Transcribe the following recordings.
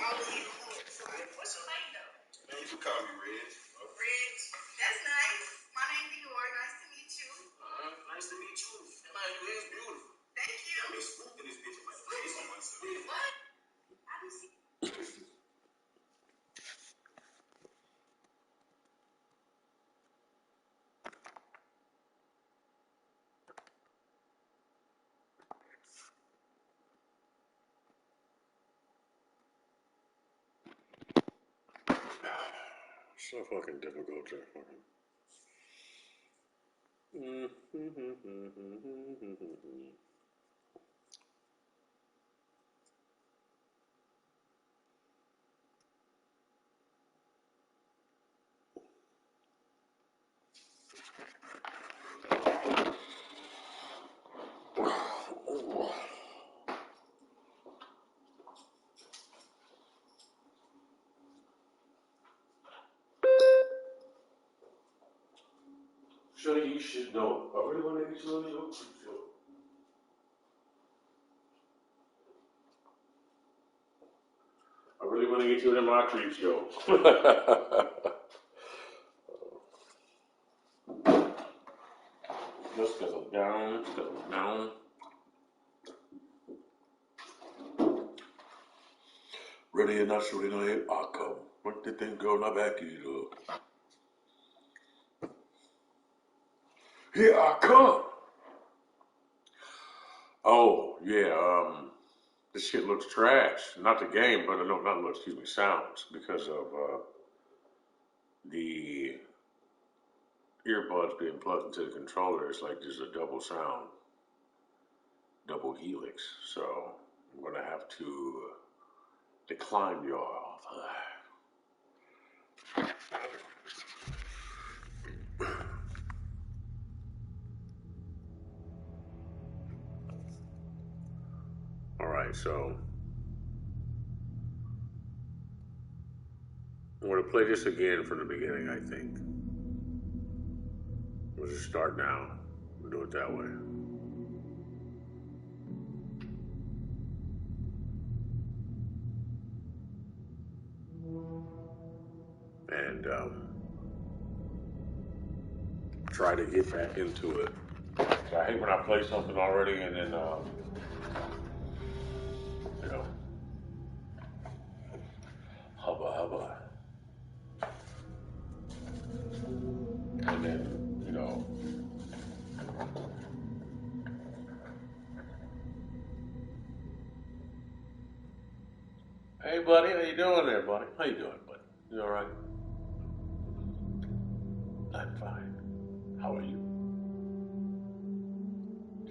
What's your name though? Man, you can call me Reg. Reg. That's nice. My name's Dior. Nice to meet you. Nice to meet you. Man, you is beautiful. Thank you. I mean, swoop in this bitch. My face on myself. What? I do see. So fucking difficult to fucking. Shorty, you should know. I really want to get you on your show. I really want to get you in my creep show. Just because I'm down, because I'm down. Ready or not, shorty, no hit, I come. What the thing go, not back it up. Here I come. Oh, yeah, this shit looks trash. Not the game, but no, not looks, excuse me, sounds, because of the earbuds being plugged into the controller. It's like there's a double sound, double helix. So I'm gonna have to decline your offer. All right, so I'm gonna play this again from the beginning. I think we'll just start now. We'll do it that way. And try to get back into it. So I hate when I play something already and then, you know, hubba. And then, you know, hey buddy, how you doing there, buddy? How you doing, buddy? You all right? I'm fine. How are you?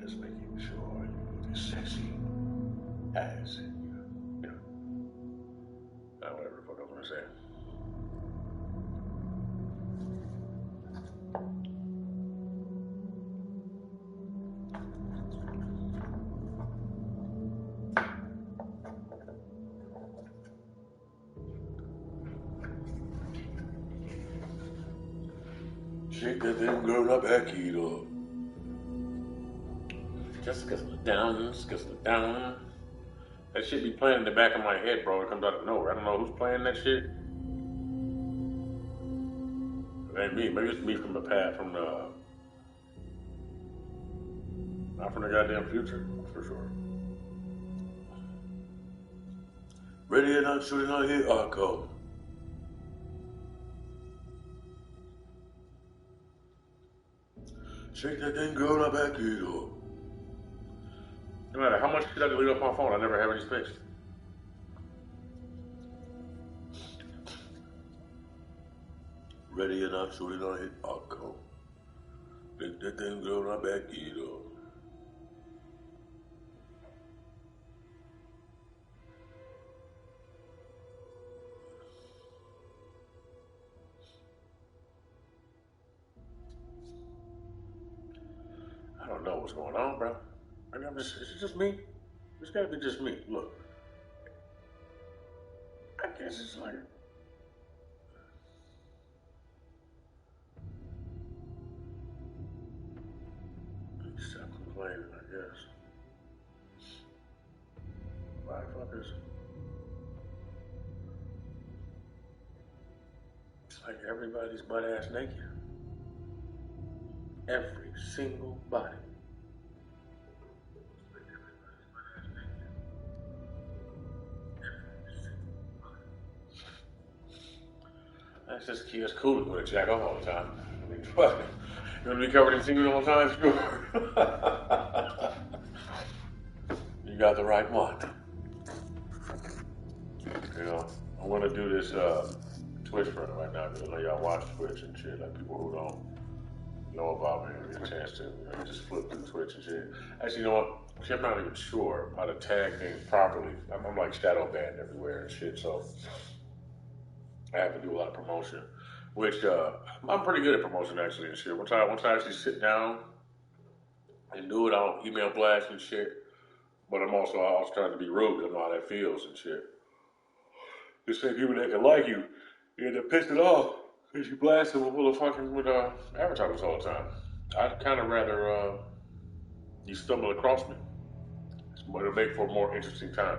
Just making sure you look as sexy as you know, whatever the fuck I was gonna say. Shake that damn girl up, back it up. Just cause the down. That shit be playing in the back of my head, bro. It comes out of nowhere. I don't know who's playing that shit. It ain't me. Maybe it's me from the past, not from the goddamn future, for sure. Ready or not, shooting out here, I come. Shake that thing, girl, I back it up. No matter how much shit I delete off my phone, I never have any space. Ready or not, shooting out here, I come. Shake that thing, girl, I back it up. I don't know what's going on, bro. Is it just me? It's gotta be just me. Look. I guess it's like... Stop complaining, I guess. Motherfuckers. like everybody's butt ass naked. Every single body. Like everybody's butt ass naked. Every single body. That's just key. It's cool to go to jack off all the time. I mean, fuck. You want to be covered in semen all the time? Sure. You got the right one. You know, I want to do this Twitch run right now because I know y'all watch Twitch and shit. Like people who don't know about me and get a chance to just flip through Twitch and shit. Actually, you know what? See, I'm not even sure how to tag things properly. I'm like shadow banned everywhere and shit, so I have to do a lot of promotion. Which I'm pretty good at promotion actually and shit. Once I actually sit down and do it, I'll email blast and shit. But I'm also trying to be rude. I know how that feels and shit. Just say people that can like you, you end up pissing off because you blast them full of fucking with advertisements all the time. I'd kind of rather you stumble across me. But it'll make for a more interesting time.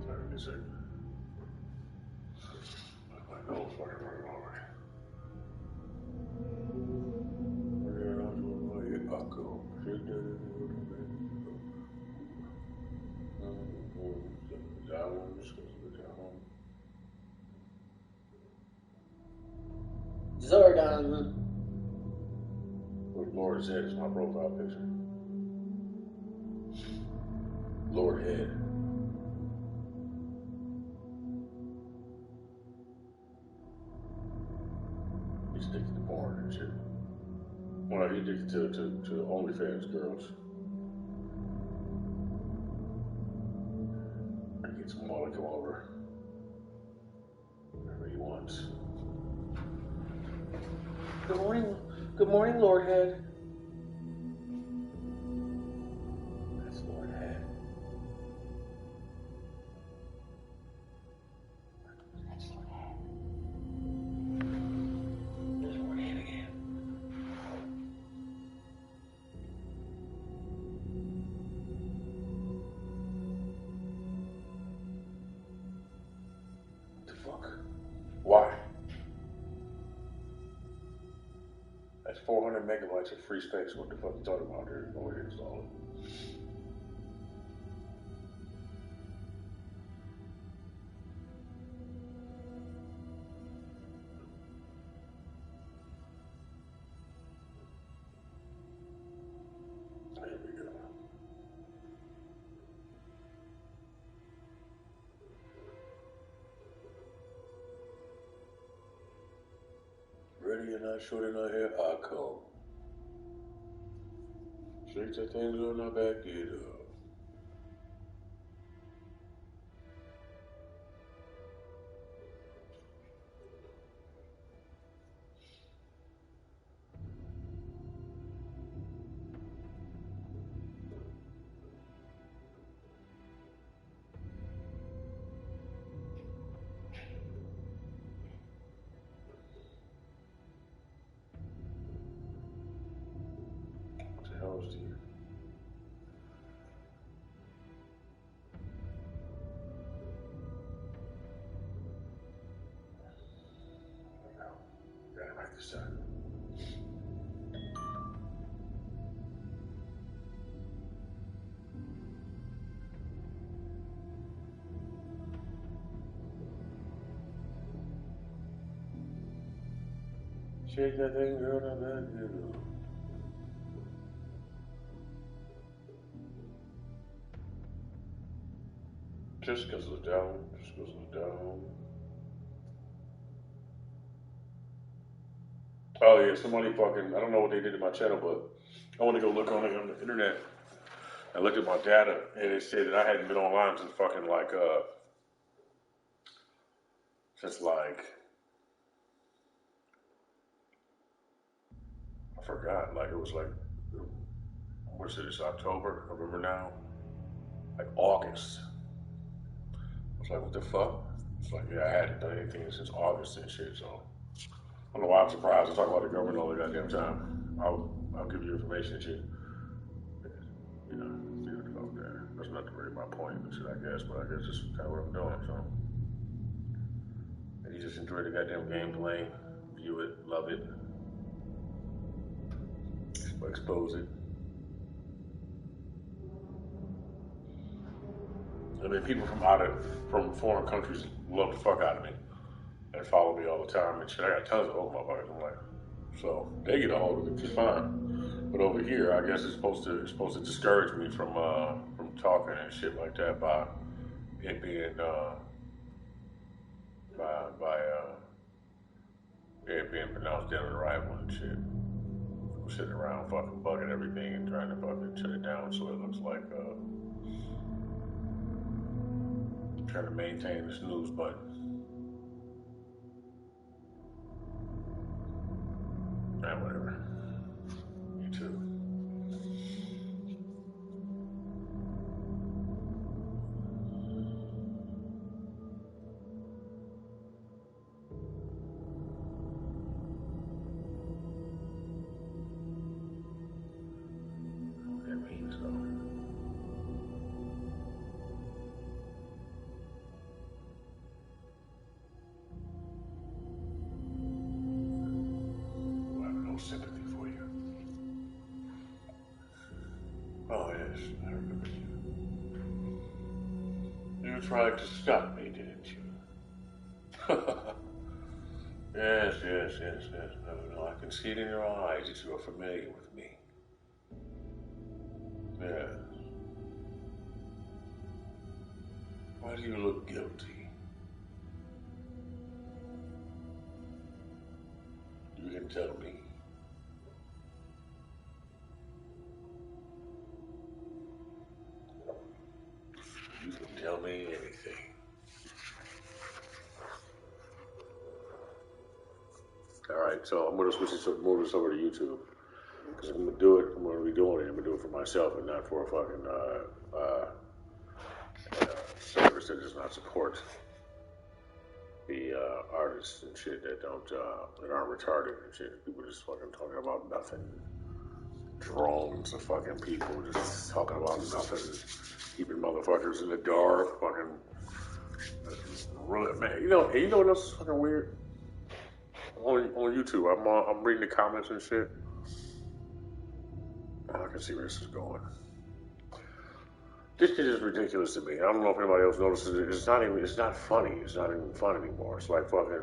Sorry, give me a second. My nose fucking running already. Zordon. What Lord said is my profile picture. Lord Head. He's addicted to porn and shit. Well, he's addicted to OnlyFans girls. I get some more to come over. Whenever he wants. Good morning. Good morning, Lord Head. That's Lord Head. That's Lord Head. There's Lord Head again. What the fuck? Why? That's 400 megabytes of free space. What the fuck you talking about? There's no way to install it. There we go. Ready or not, short or not here, I come. Shake that thing on my back, get up. What the hell is the... Gotta write this down. Shake that thing, girl, on my back, get up. Just goes down, just goes down. Oh yeah, somebody fucking, I don't know what they did to my channel, but I want to go look on it on the internet. I looked at my data and it said that I hadn't been online since fucking since forgot. Like, it was like, what's it? It's October, November now? Like August. I was like, what the fuck? It's like, yeah, I hadn't done anything since August and shit, so. I don't know why I'm surprised. I talk about the government all the goddamn time. I'll give you information and shit. You know, leave it about that. That's not really my point and shit, I guess, but I guess that's kind of what I'm doing, so. And you just enjoy the goddamn game playing, view it, love it, expose it. I mean, people from foreign countries love the fuck out of me and follow me all the time and shit. I got tons of old motherfuckers. I'm like, so they get a hold of it just fine. But over here, I guess it's supposed to discourage me from talking and shit like that by it being it being pronounced dead on arrival and shit. I'm sitting around fucking bugging everything and trying to fucking shut it down so it looks like trying to maintain the snooze button. Whatever. You too. That means though. I have no sympathy for you. Oh yes, I remember you. You tried to stop me, didn't you? Yes. No, I can see it in your eyes that you are familiar with me. Yes. Why do you look guilty? You can tell me. You can tell me anything. Alright, so I'm going to move this over to YouTube. Because I'm going to do it, I'm going to be doing it. I'm going to do it for myself and not for a fucking service that does not support the artists and shit that aren't retarded and shit. People just fucking talking about nothing. Drones of fucking people just talking about nothing. Keeping motherfuckers in the dark. Fucking. Really, man, you know what else is fucking weird? On YouTube, I'm reading the comments and shit. I can see where this is going. This shit is ridiculous to me. I don't know if anybody else notices it. It's not funny. It's not even fun anymore. It's like fucking,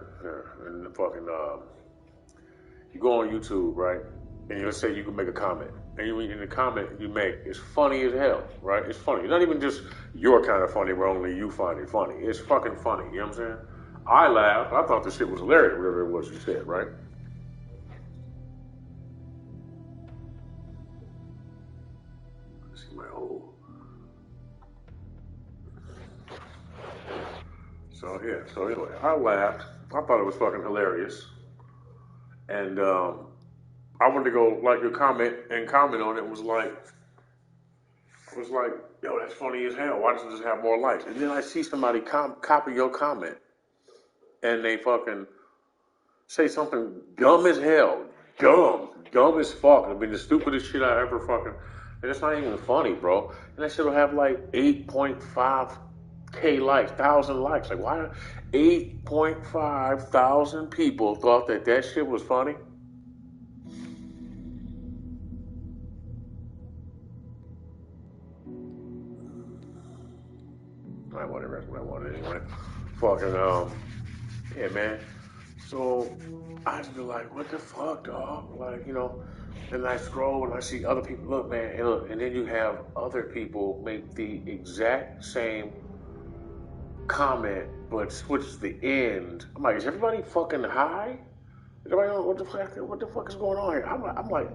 you go on YouTube, right? And let's say you can make a comment. And in the comment you make, it's funny as hell, right? It's funny. It's not even just your kind of funny where only you find it funny. It's fucking funny, you know what I'm saying? I laughed. I thought the shit was hilarious, whatever it was you said, right? See my whole. So anyway, I laughed. I thought it was fucking hilarious. And I wanted to go like your comment on it. Was like, yo, that's funny as hell. Why doesn't this have more likes? And then I see somebody copy your comment, and they fucking say something dumb as hell, dumb as fuck. I mean, the stupidest shit I ever fucking. And it's not even funny, bro. And that shit will have like 8.5K likes, 1,000 likes. Like, why? 8.5 thousand people thought that shit was funny. Whatever, that's what I wanted anyway. Fucking, yeah, man. So, I just be like, what the fuck, dog? Like, you know, and I scroll and I see other people, look, man, and then you have other people make the exact same comment, but switch the end. I'm like, is everybody fucking high? What the fuck is going on here? I'm like,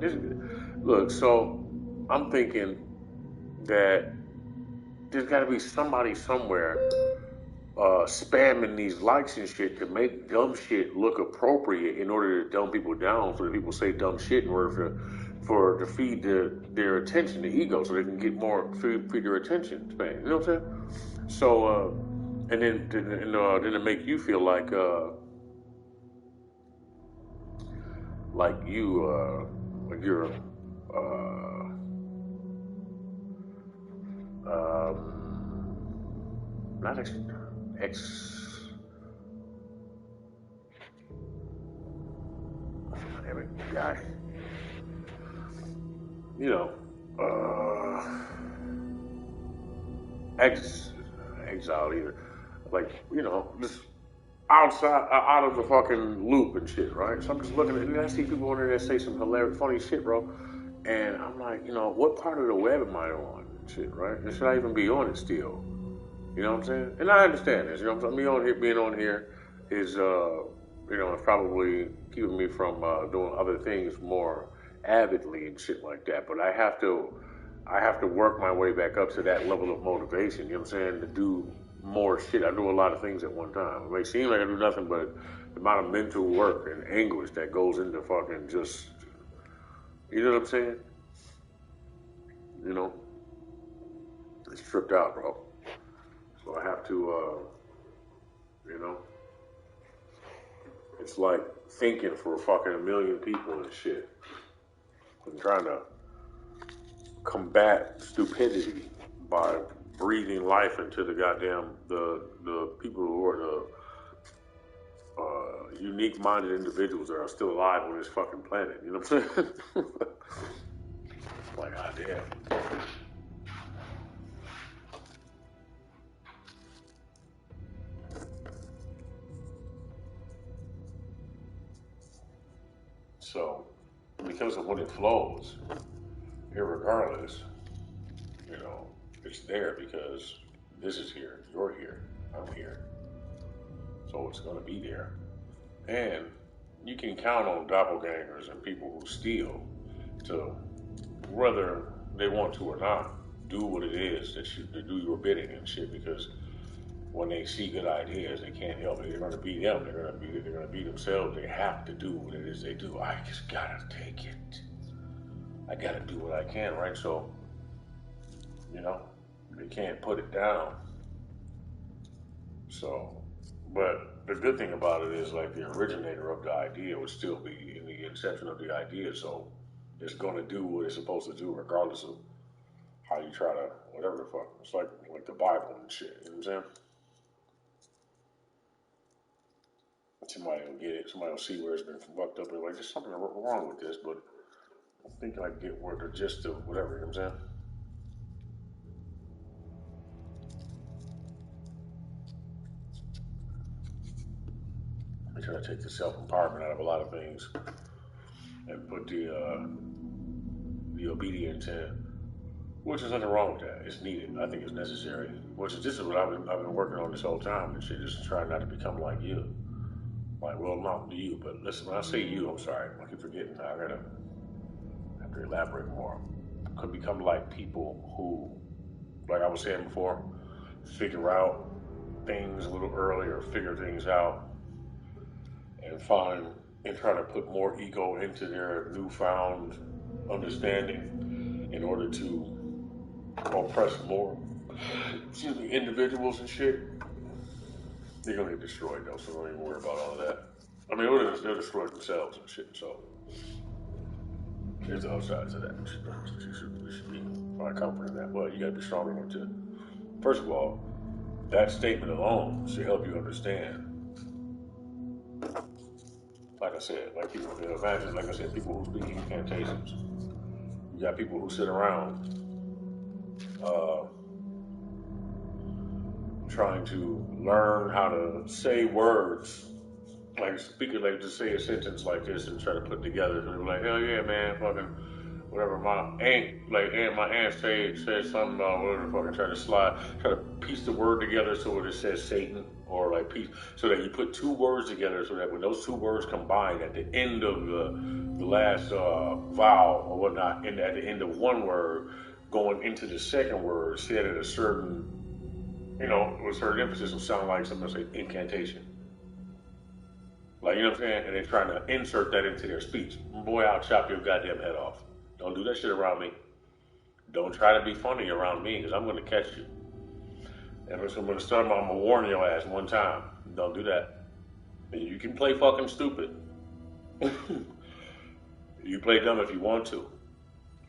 look, so I'm thinking that there's got to be somebody somewhere spamming these likes and shit to make dumb shit look appropriate in order to dumb people down, so that people say dumb shit in order to feed their attention, the ego, so they can get more feed their attention span. You know what I'm saying? So and then to make you feel like you're not damn it, guy. You know, exile either. Like, you know, just outside, out of the fucking loop and shit, right? So I'm just looking at it, and I see people on there that say some hilarious, funny shit, bro. And I'm like, you know, what part of the web am I on? And shit, right? And should I even be on it still? You know what I'm saying? And I understand this. You know what I'm saying? Being on here is, you know, it's probably keeping me from doing other things more avidly and shit like that. But I have to work my way back up to that level of motivation. You know what I'm saying? To do more shit. I do a lot of things at one time. It may seem like I do nothing, but the amount of mental work and anguish that goes into fucking just, you know what I'm saying? You know, it's tripped out, bro. So I have to, you know, it's like thinking for fucking a million people and shit. And trying to combat stupidity by breathing life into the goddamn, the people who are the unique-minded individuals that are still alive on this fucking planet. You know what I'm saying? Like, goddamn. So, because of when it flows, irregardless, you know, it's there because this is here, you're here, I'm here. So it's going to be there. And you can count on doppelgangers and people who steal to, whether they want to or not, do what it is to do your bidding and shit, because when they see good ideas, they can't help it. They're going to be them. They're going to be themselves. They have to do what it is they do. I just got to take it. I got to do what I can, right? So, you know, they can't put it down. So, but the good thing about it is, like, the originator of the idea would still be in the inception of the idea. So it's going to do what it's supposed to do, regardless of how you try to, whatever the fuck. It's like the Bible and shit. You know what I'm saying? Somebody will get it. Somebody will see where it's been fucked up. They're like, there's something wrong with this, but I think I get where the gist of whatever. You know what I'm saying? I try to take the self-empowerment out of a lot of things and put the obedience in, which is nothing wrong with that. It's needed. I think it's necessary. This is what I've been working on this whole time and shit. Just trying not to become like you. Like, well, not you, but listen. When I say you, I'm sorry. I keep forgetting. I gotta have to elaborate more. Could become like people who, like I was saying before, figure out things a little earlier, figure things out, and try to put more ego into their newfound understanding in order to oppress more individuals and shit. They're gonna get destroyed though, so don't even worry about all of that. I mean, they'll destroy themselves and shit, so there's the upside to that. You should be quite confident in that. Well, you gotta be strong enough to, first of all, that statement alone should help you understand. Like I said, like people, imagine, like I said, people who speak incantations. You got people who sit around trying to learn how to say words, like speaking, like just say a sentence like this and try to put together. And they're like, hell yeah, man, fucking whatever. My aunt said something about whatever, fucking try to piece the word together so it says Satan, or like piece, so that you put two words together, so that when those two words combine at the end of the last vowel or whatnot, at the end of one word, going into the second word, said at a certain you know, with certain emphasis will sound like something like incantation. Like, you know what I'm saying? And they're trying to insert that into their speech. Boy, I'll chop your goddamn head off. Don't do that shit around me. Don't try to be funny around me, because I'm going to catch you. And if I'm going to start, I'm going to warn your ass one time. Don't do that. You can play fucking stupid. You play dumb if you want to.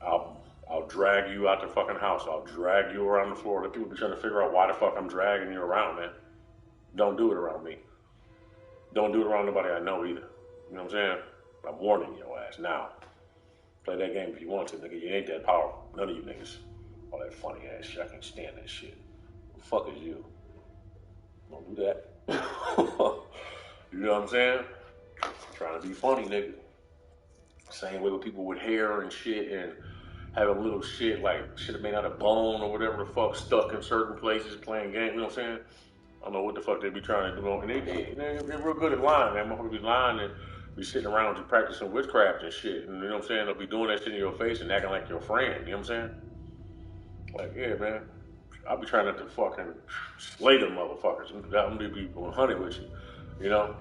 I'll drag you out the fucking house. I'll drag you around the floor. The people be trying to figure out why the fuck I'm dragging you around, man. Don't do it around me. Don't do it around nobody I know either. You know what I'm saying? I'm warning your ass now. Play that game if you want to, nigga. You ain't that powerful. None of you niggas. All that funny ass shit. I can't stand that shit. The fuck is you? Don't do that. You know what I'm saying? Trying to be funny, nigga. Same way with people with hair and shit and having little shit like shit made out of bone or whatever the fuck stuck in certain places playing games. You know what I'm saying? I don't know what the fuck they be trying to do. And they're real good at lying, man. Motherfuckers be lying and be sitting around just practicing witchcraft and shit. And you know what I'm saying? They'll be doing that shit in your face and acting like your friend. You know what I'm saying? Like, yeah, man. I'll be trying not to fucking slay them motherfuckers. I'm gonna be 100 with you. You know?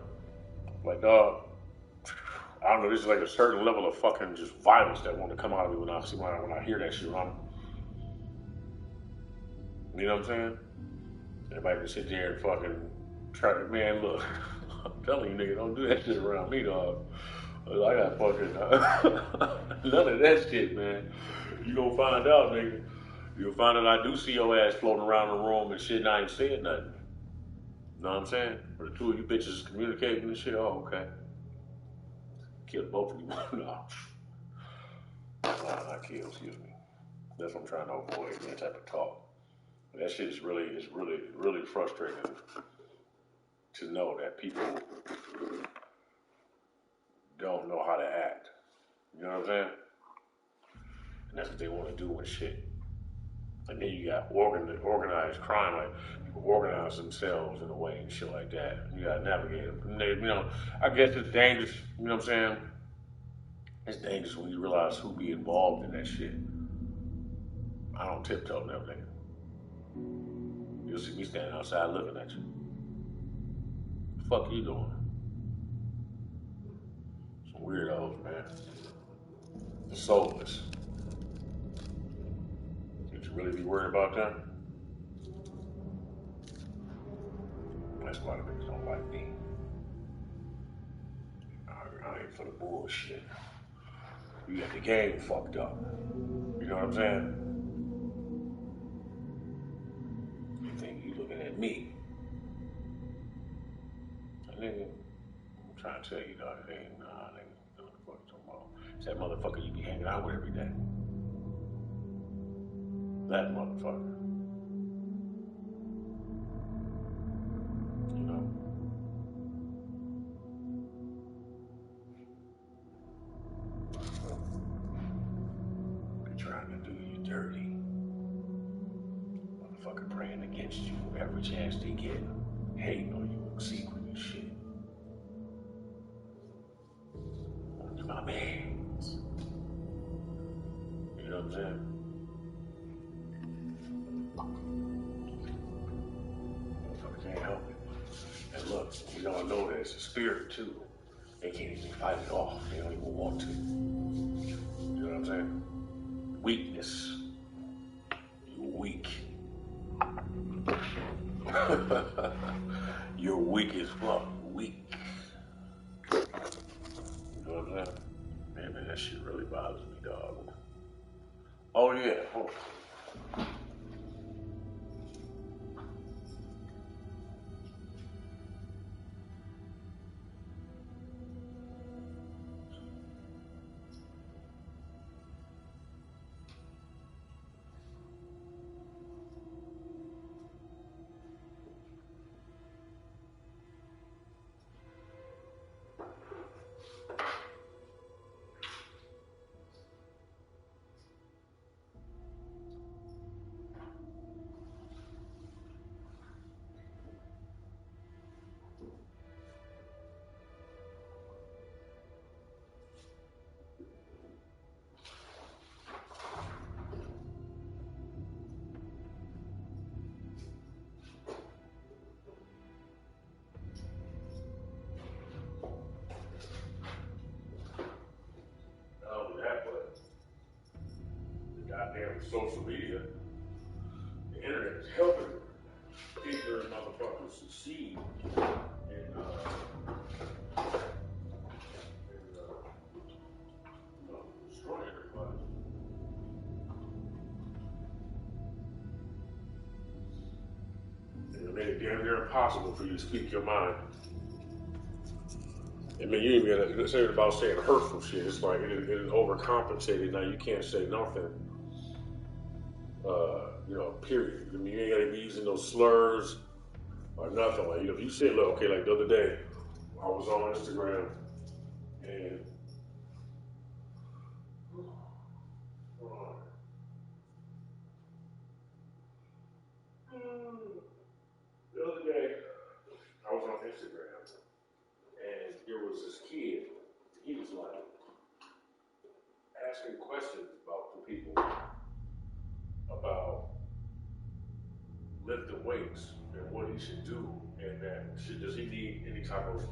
Like, dog. I don't know, there's like a certain level of fucking just violence that want to come out of me when I hear that shit. You know what I'm saying? Everybody can sit there and fucking try to, man, look, I'm telling you, nigga, don't do that shit around me, dog. I got fucking, none of that shit, man. You gonna find out, nigga. You'll find out I do see your ass floating around the room and shit and I ain't saying nothing. You know what I'm saying? But the two of you bitches communicating and shit, oh, okay. Kill both of you. No. Not kill, excuse me. That's what I'm trying to avoid, that type of talk. That shit is really frustrating to know that people don't know how to act. You know what I'm saying? And that's what they want to do and shit. And then you got organized crime, like people organize themselves in a way and shit like that. You gotta navigate them. And they, you know, I guess it's dangerous. You know what I'm saying? It's dangerous when you realize who be involved in that shit. I don't tiptoe now, nigga. You'll see me standing outside looking at you. The fuck you doing? Some weirdos, man. The soulless. Did you really be worried about that? That's why the niggas don't like me. I ain't for the bullshit. You got the game fucked up. You know what I'm saying? You think you looking at me. And nigga, I'm trying to tell you, dog, it ain't, nah, nigga, what the fuck you talking about? It's that motherfucker you be hanging out with every day. That motherfucker. You know? Be trying to do you dirty. Motherfucker praying against you every chance they get. Hating on you in secret and shit. My mans. You know what I'm saying? Motherfucker can't help it. And look, we all know that it's a spirit too. They can't even fight it off. They don't even want to. You know what I'm saying? Weakness. You're weak. You're weak as fuck. Weak. You know what I'm saying? Man, that shit really bothers me, dog. Oh yeah. Oh. like social media, the internet is helping ignorant motherfuckers succeed and destroy everybody. And it made it damn near impossible for you to speak your mind. I mean, you ain't even say about saying hurtful shit. It's like it is overcompensated. Now you can't say nothing. Period. I mean, you ain't gotta be using those slurs or nothing. Like, if you say, look, okay, like the other day, I was on Instagram and the other day I was on Instagram and there was this kid. He was like asking questions about the people about lifting weights and what he should do, and does he need any type of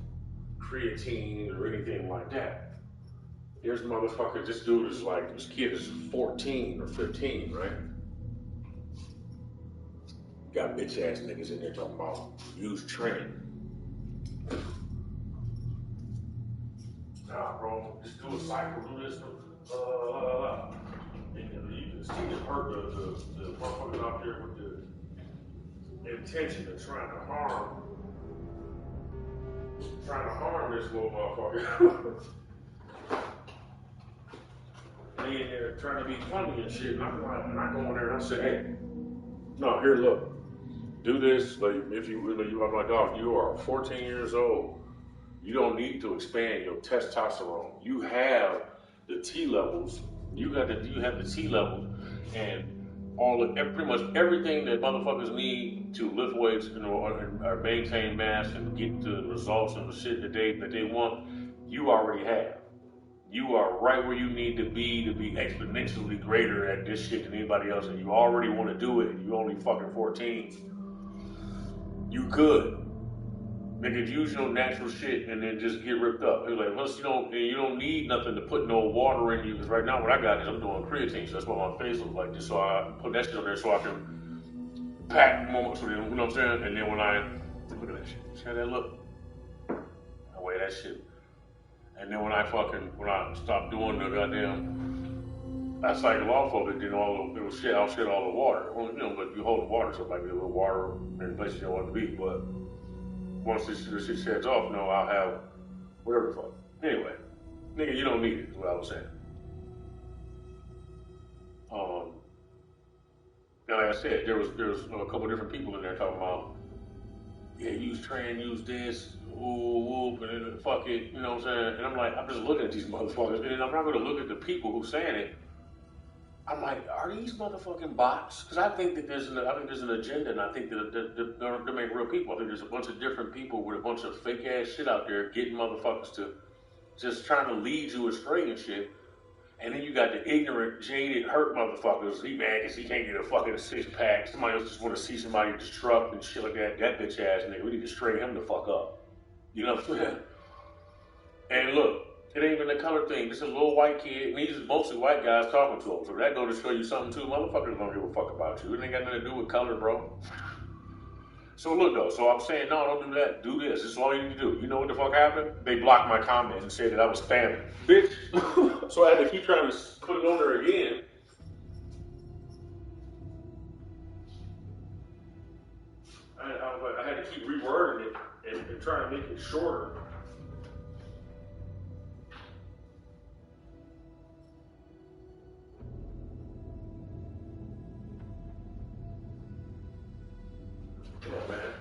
creatine or anything like that. There's motherfucker, this kid is 14 or 15, right? Got bitch ass niggas in there talking about use training. Nah, bro, just do a cycle, do this, and you can see the motherfuckers out there with the intention of trying to harm this little motherfucker. They in there trying to be funny and shit. And I'm like, and I go in there and I say, hey, no, here, look, do this. Like, if you really, I'm like, dog, you are 14 years old. You don't need to expand your testosterone. You have the T levels. You have the T levels, and pretty much everything that motherfuckers need to lift weights, or maintain mass and get the results and the shit that they want. You already have. You are right where you need to be exponentially greater at this shit than anybody else, and you already want to do it, and you only fucking 14. You could. Nigga, use your natural shit and then just get ripped up. He's like, plus you don't need nothing to put no water in you, because right now what I got is I'm doing creatine, so that's why my face looks like this. So I put that shit on there so I can pack moments with it, you know what I'm saying? And then when I look at that shit, see how that look? I weigh that shit. And then when I stop doing the goddamn, I cycle off of it, then I'll shed all the water. Well, but you hold the water, so like a little water in places you don't want to be. But once this shit sheds off, I'll have whatever the fuck. Anyway, nigga, you don't need it, is what I was saying. Now, like I said, there was a couple different people in there talking about, yeah, use this, whoop, and then fuck it, you know what I'm saying? And I'm like, I'm just looking at these motherfuckers, and then I'm not going to look at the people who saying it. I'm like, are these motherfucking bots? Because I think there's an agenda, and I think that they're making real people. I think there's a bunch of different people with a bunch of fake ass shit out there getting motherfuckers to just trying to lead you astray and shit. And then you got the ignorant, jaded, hurt motherfuckers. He mad because he can't get a fucking 6-pack. Somebody else just want to see somebody disrupt and shit like that. That bitch ass nigga, we need to straighten him the fuck up. You know what I'm saying? And look, it ain't even the color thing. This is a little white kid, and these are mostly white guys talking to him. So that go to show you something too. Motherfuckers don't give a fuck about you. It ain't got nothing to do with color, bro. So look though, so I'm saying, no, don't do that. Do this. This is all you need to do. You know what the fuck happened? They blocked my comment and said that I was spamming. Bitch. So I had to keep trying to put it on there again. I had to keep rewording it and trying to make it shorter. Yeah, man.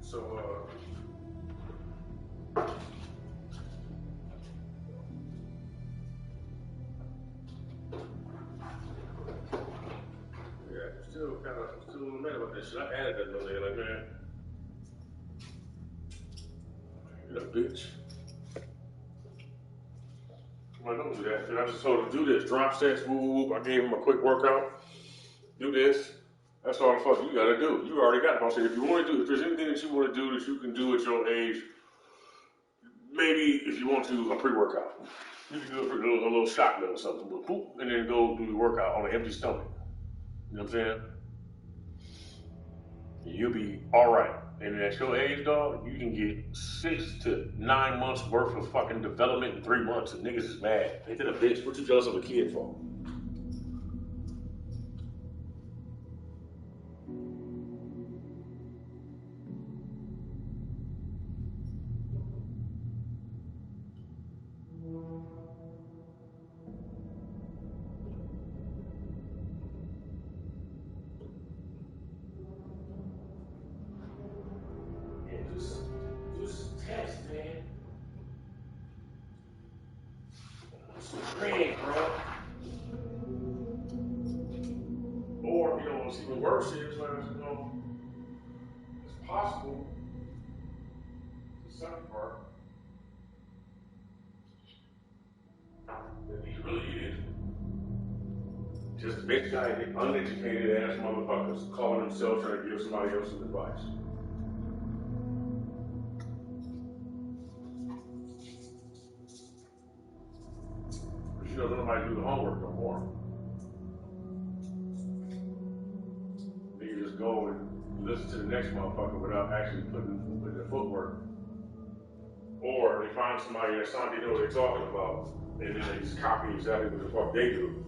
So, yeah, I'm still a little mad about this shit. I added that little nigga, like, man, you're a bitch. I don't do that. And I just told him, do this. Drop sets, whoop. I gave him a quick workout. Do this. That's all the fuck you gotta do. You already got it. I said, if there's anything that you want to do that you can do at your age, maybe if you want to, a pre-workout. You can do a little shotgun or something, but boop, and then go do your workout on an empty stomach. You know what I'm saying? You'll be all right. And at your age, dog, you can get 6 to 9 months worth of fucking development in 3 months, and niggas is mad. Ain't that a bitch? What you jealous of a kid for? Yeah, just test, man. Some bread, bro. Or, you know, what's even worse is, like, you know, it's possible, the second part, that he really is just a bitch guy, uneducated ass motherfuckers calling themselves trying to give somebody else some advice. Because you know, nobody do the homework no more. They just go and listen to the next motherfucker without actually putting the footwork. Or they find somebody that sounds they know what they're talking about, and then they just copy exactly what the fuck they do.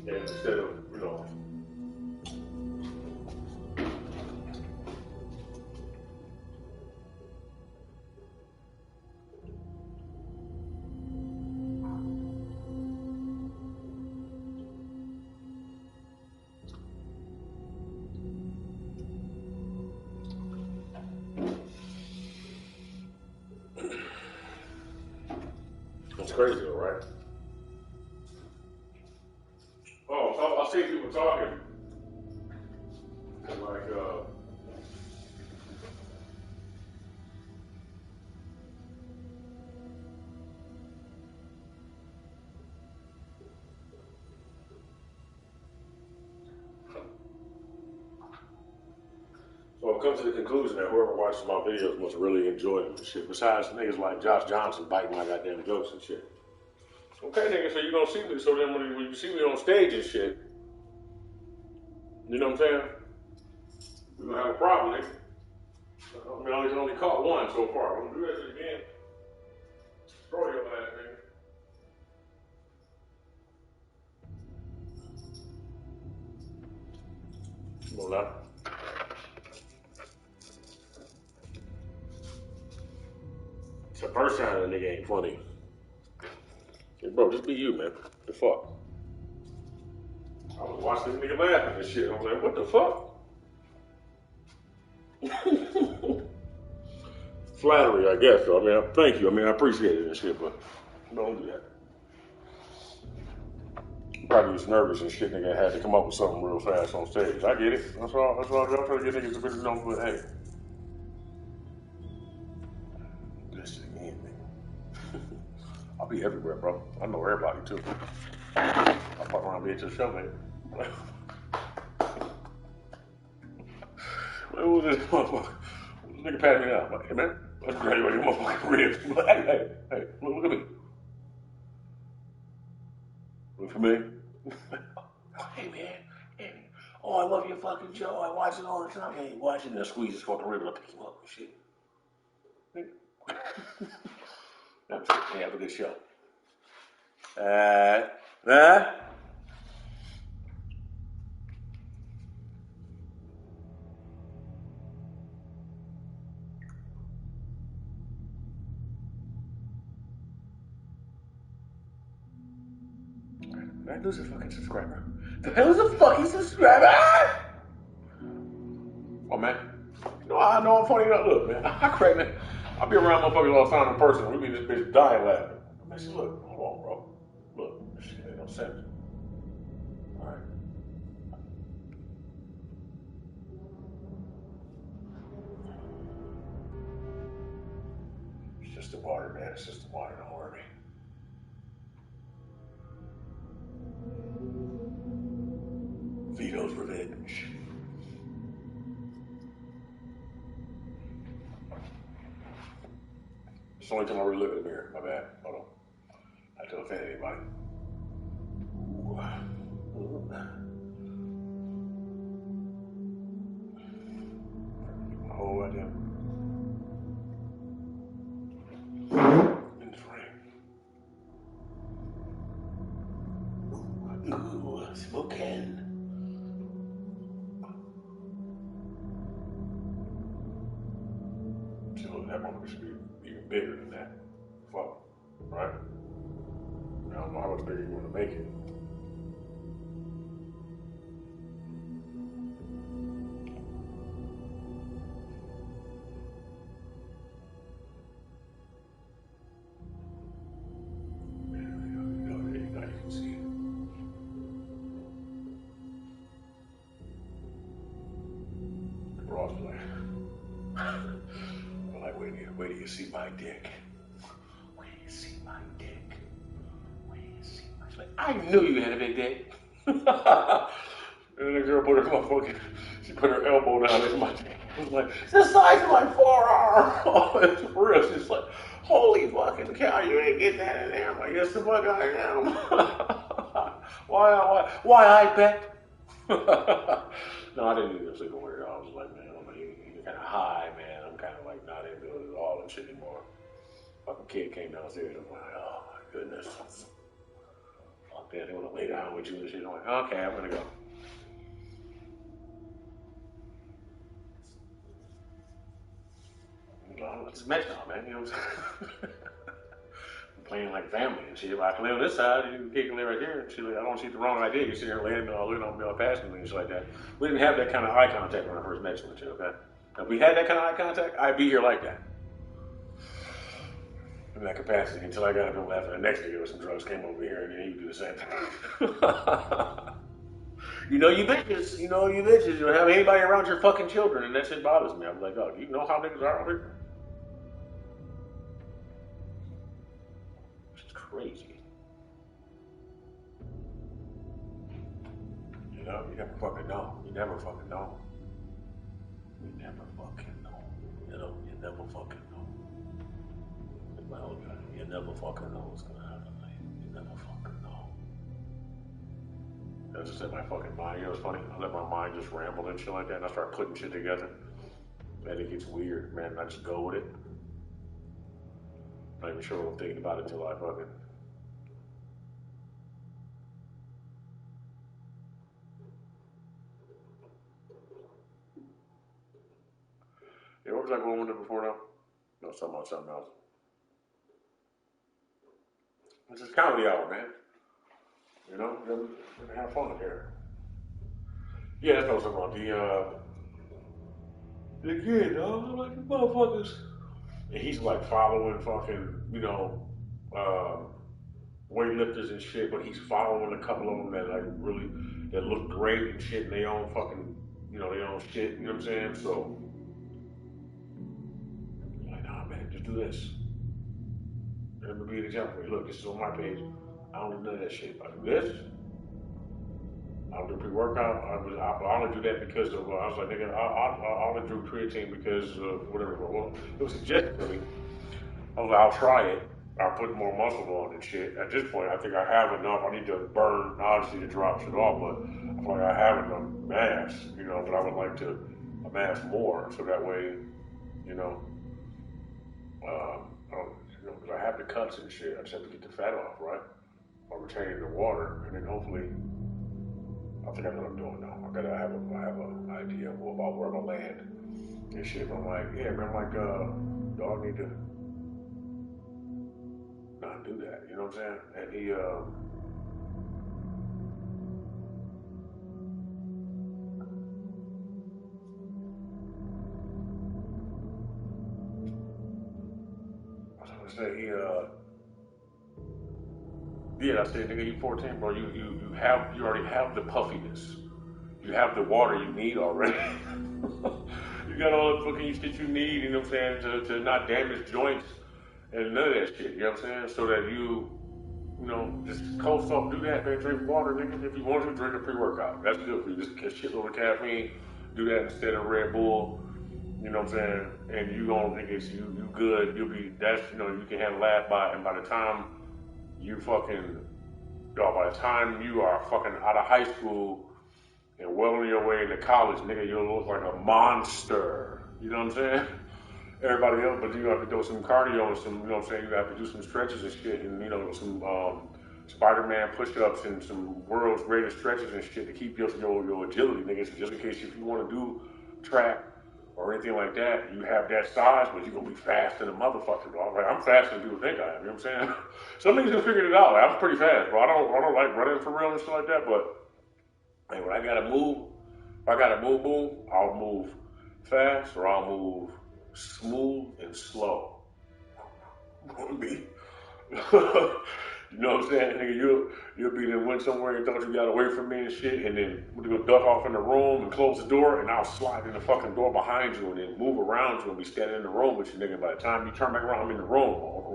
And instead of, you know, it's crazy though, right? Oh, so I'll see people talking. Like, so I've come to the conclusion that whoever watches my videos must really enjoy them and shit. Besides niggas like Josh Johnson biting my goddamn jokes and shit. Okay, nigga, so you don't see me. So then when you see me on stage and shit, you know what I'm saying? We're gonna have a problem, nigga. I mean, I only caught one so far. We're gonna do that shit again. Throw your ass, nigga. Come on now. It's the first time that nigga ain't funny. Hey, bro, just be you, man. What the fuck? I was watching this nigga laughing and shit. I was like, what the fuck? Flattery, I guess. So, I mean, thank you. I mean, I appreciate it and shit, but don't do that. Probably was nervous and shit. Nigga had to come up with something real fast on stage. I get it. That's all. I'm trying to get niggas a bit of number, but hey. This shit again, nigga. I'll be everywhere, bro. I know everybody, too. I'll fuck around and be at your show, man. What was this motherfucker? This nigga patted me out. I'm like, hey, man, let's grab you your motherfucking ribs. Hey, look at me. Look for me. Hey, man. Hey, oh, I love your fucking show. I watch it all the time. Hey, watching and squeeze his fucking rib and I pick him up and shit. Hey, have a good show. Did I lose a fucking subscriber? The hell is a fucking subscriber? Oh, man. No, I know I'm funny enough. Look, man, I crack, man. I be around motherfuckers all the time in person. We be this bitch dying laughing. I said, look, hold on, bro. Look, this shit ain't no sense. All right. It's just the water, man. It's just the water. Don't worry. Vito's revenge. the only time I really look in the mirror. My bad. Hold on. I don't offend anybody. My whole idea. In the frame. Ooh, smoking. So that motherfucker should be even bigger than that. Fuck. Right? I don't know how much bigger you want to make it. Now you can see it. Ross was like, wait till you see my dick. Wait till you see my dick. Wait till you see my dick. Like, I knew you had a big dick. And then the girl put her she put her elbow down into my dick. It was like, it's the size of my forearm. Oh, it's real. She's like, holy fucking cow, you ain't getting that in there. I'm like, yes, the fuck I am. Why I bet? No, I didn't even sleep over here. I was like, man, you're kind of high, man. I'm kind of like not into it at all and shit anymore. Fucking kid came downstairs. I'm like, oh my goodness. Fuck that. They want to lay down with you and shit. I'm like, okay, I'm gonna go. It's Metro, man. You know what I'm saying? I'm playing like family and shit. Like, I can lay on this side, you can lay right here. And shit, like, I don't see the wrong idea. You sit here laying on me all past me and shit like that. We didn't have that kind of eye contact when I first met you and shit, okay? If we had that kind of eye contact, I'd be here like that. In that capacity until I got up and left and the next nigga with some drugs came over here and then you do the same thing. You know you bitches. You don't have anybody around your fucking children and that shit bothers me. I'm like, oh, you know how niggas are over here? It's crazy. You know, you never fucking know. You never fucking know. You never fucking know. You know, you never fucking know. My old guy, you never fucking know what's gonna happen. Like, you never fucking know. I just let my fucking mind, you know what's funny? I let my mind just ramble and shit like that and I start putting shit together. And it gets weird, man. I just go with it. I'm not even sure what I'm thinking about it until I fucking. Yeah, what was I going with it before now? No, something else. This is comedy hour, man. You know, we're gonna have fun here. Yeah, that's what I was talking about. The kid, dog, I'm like, motherfuckers. And he's like following fucking, weightlifters and shit, but he's following a couple of them that like really, that look great and shit, and they own fucking, they own shit, you know what I'm saying? So, I'm like, nah, man, just do this. Let me be an example for you. Look, this is on my page. I don't do none of that shit. I do this. I don't do pre-workout. I only do that because of, I was like, nigga, I only do creatine because of whatever. Well, it was suggested to me. I was like, I'll try it. I'll put more muscle on and shit. At this point, I think I have enough. I need to burn, obviously, to drop shit off, but I feel like I have enough mass, but I would like to amass more so that way, because I have the cuts and shit. I just have to get the fat off, right? By retaining the water, and then hopefully, I think I know what I'm doing now. I have an idea about where I'm gonna land and shit. But I'm like, yeah, man, I'm like, dog need to not do that. You know what I'm saying? And he, I was gonna say yeah, I said, nigga, you 14, bro. You already have the puffiness. You have the water you need already. You got all the fucking shit you need, you know what I'm saying, to not damage joints and none of that shit, you know what I'm saying? So that just coast off, do that, man, drink water, nigga. If you want to, drink a pre-workout. That's good for you. Just get shitload of caffeine, do that instead of Red Bull, You know what I'm saying? And you gonna think it's you good. You'll be that's you can have a laugh by, and by the time you fucking by the time you are fucking out of high school and well on your way into college, nigga, you'll look like a monster. You know what I'm saying? Everybody else, but you have to do some cardio and some, what I'm saying, you have to do some stretches and shit, and some Spider-Man push-ups and some world's greatest stretches and shit to keep your agility, nigga. So just in case if you want to do track or anything like that, you have that size, but you're gonna be fast than a motherfucker, bro. Like, I'm faster than people think I am. You know what I'm saying? Some niggas have figured it out. Like, I'm pretty fast, bro. I don't like running for real and stuff like that, but hey, when I gotta move, if I gotta move, I'll move fast or I'll move smooth and slow. Me. You know what I'm saying? Nigga, you'll be there, went somewhere and thought you got away from me and shit, and then we're gonna duck off in the room and close the door, and I'll slide in the fucking door behind you and then move around you and be standing in the room with you, nigga. By the time you turn back around, I'm in the room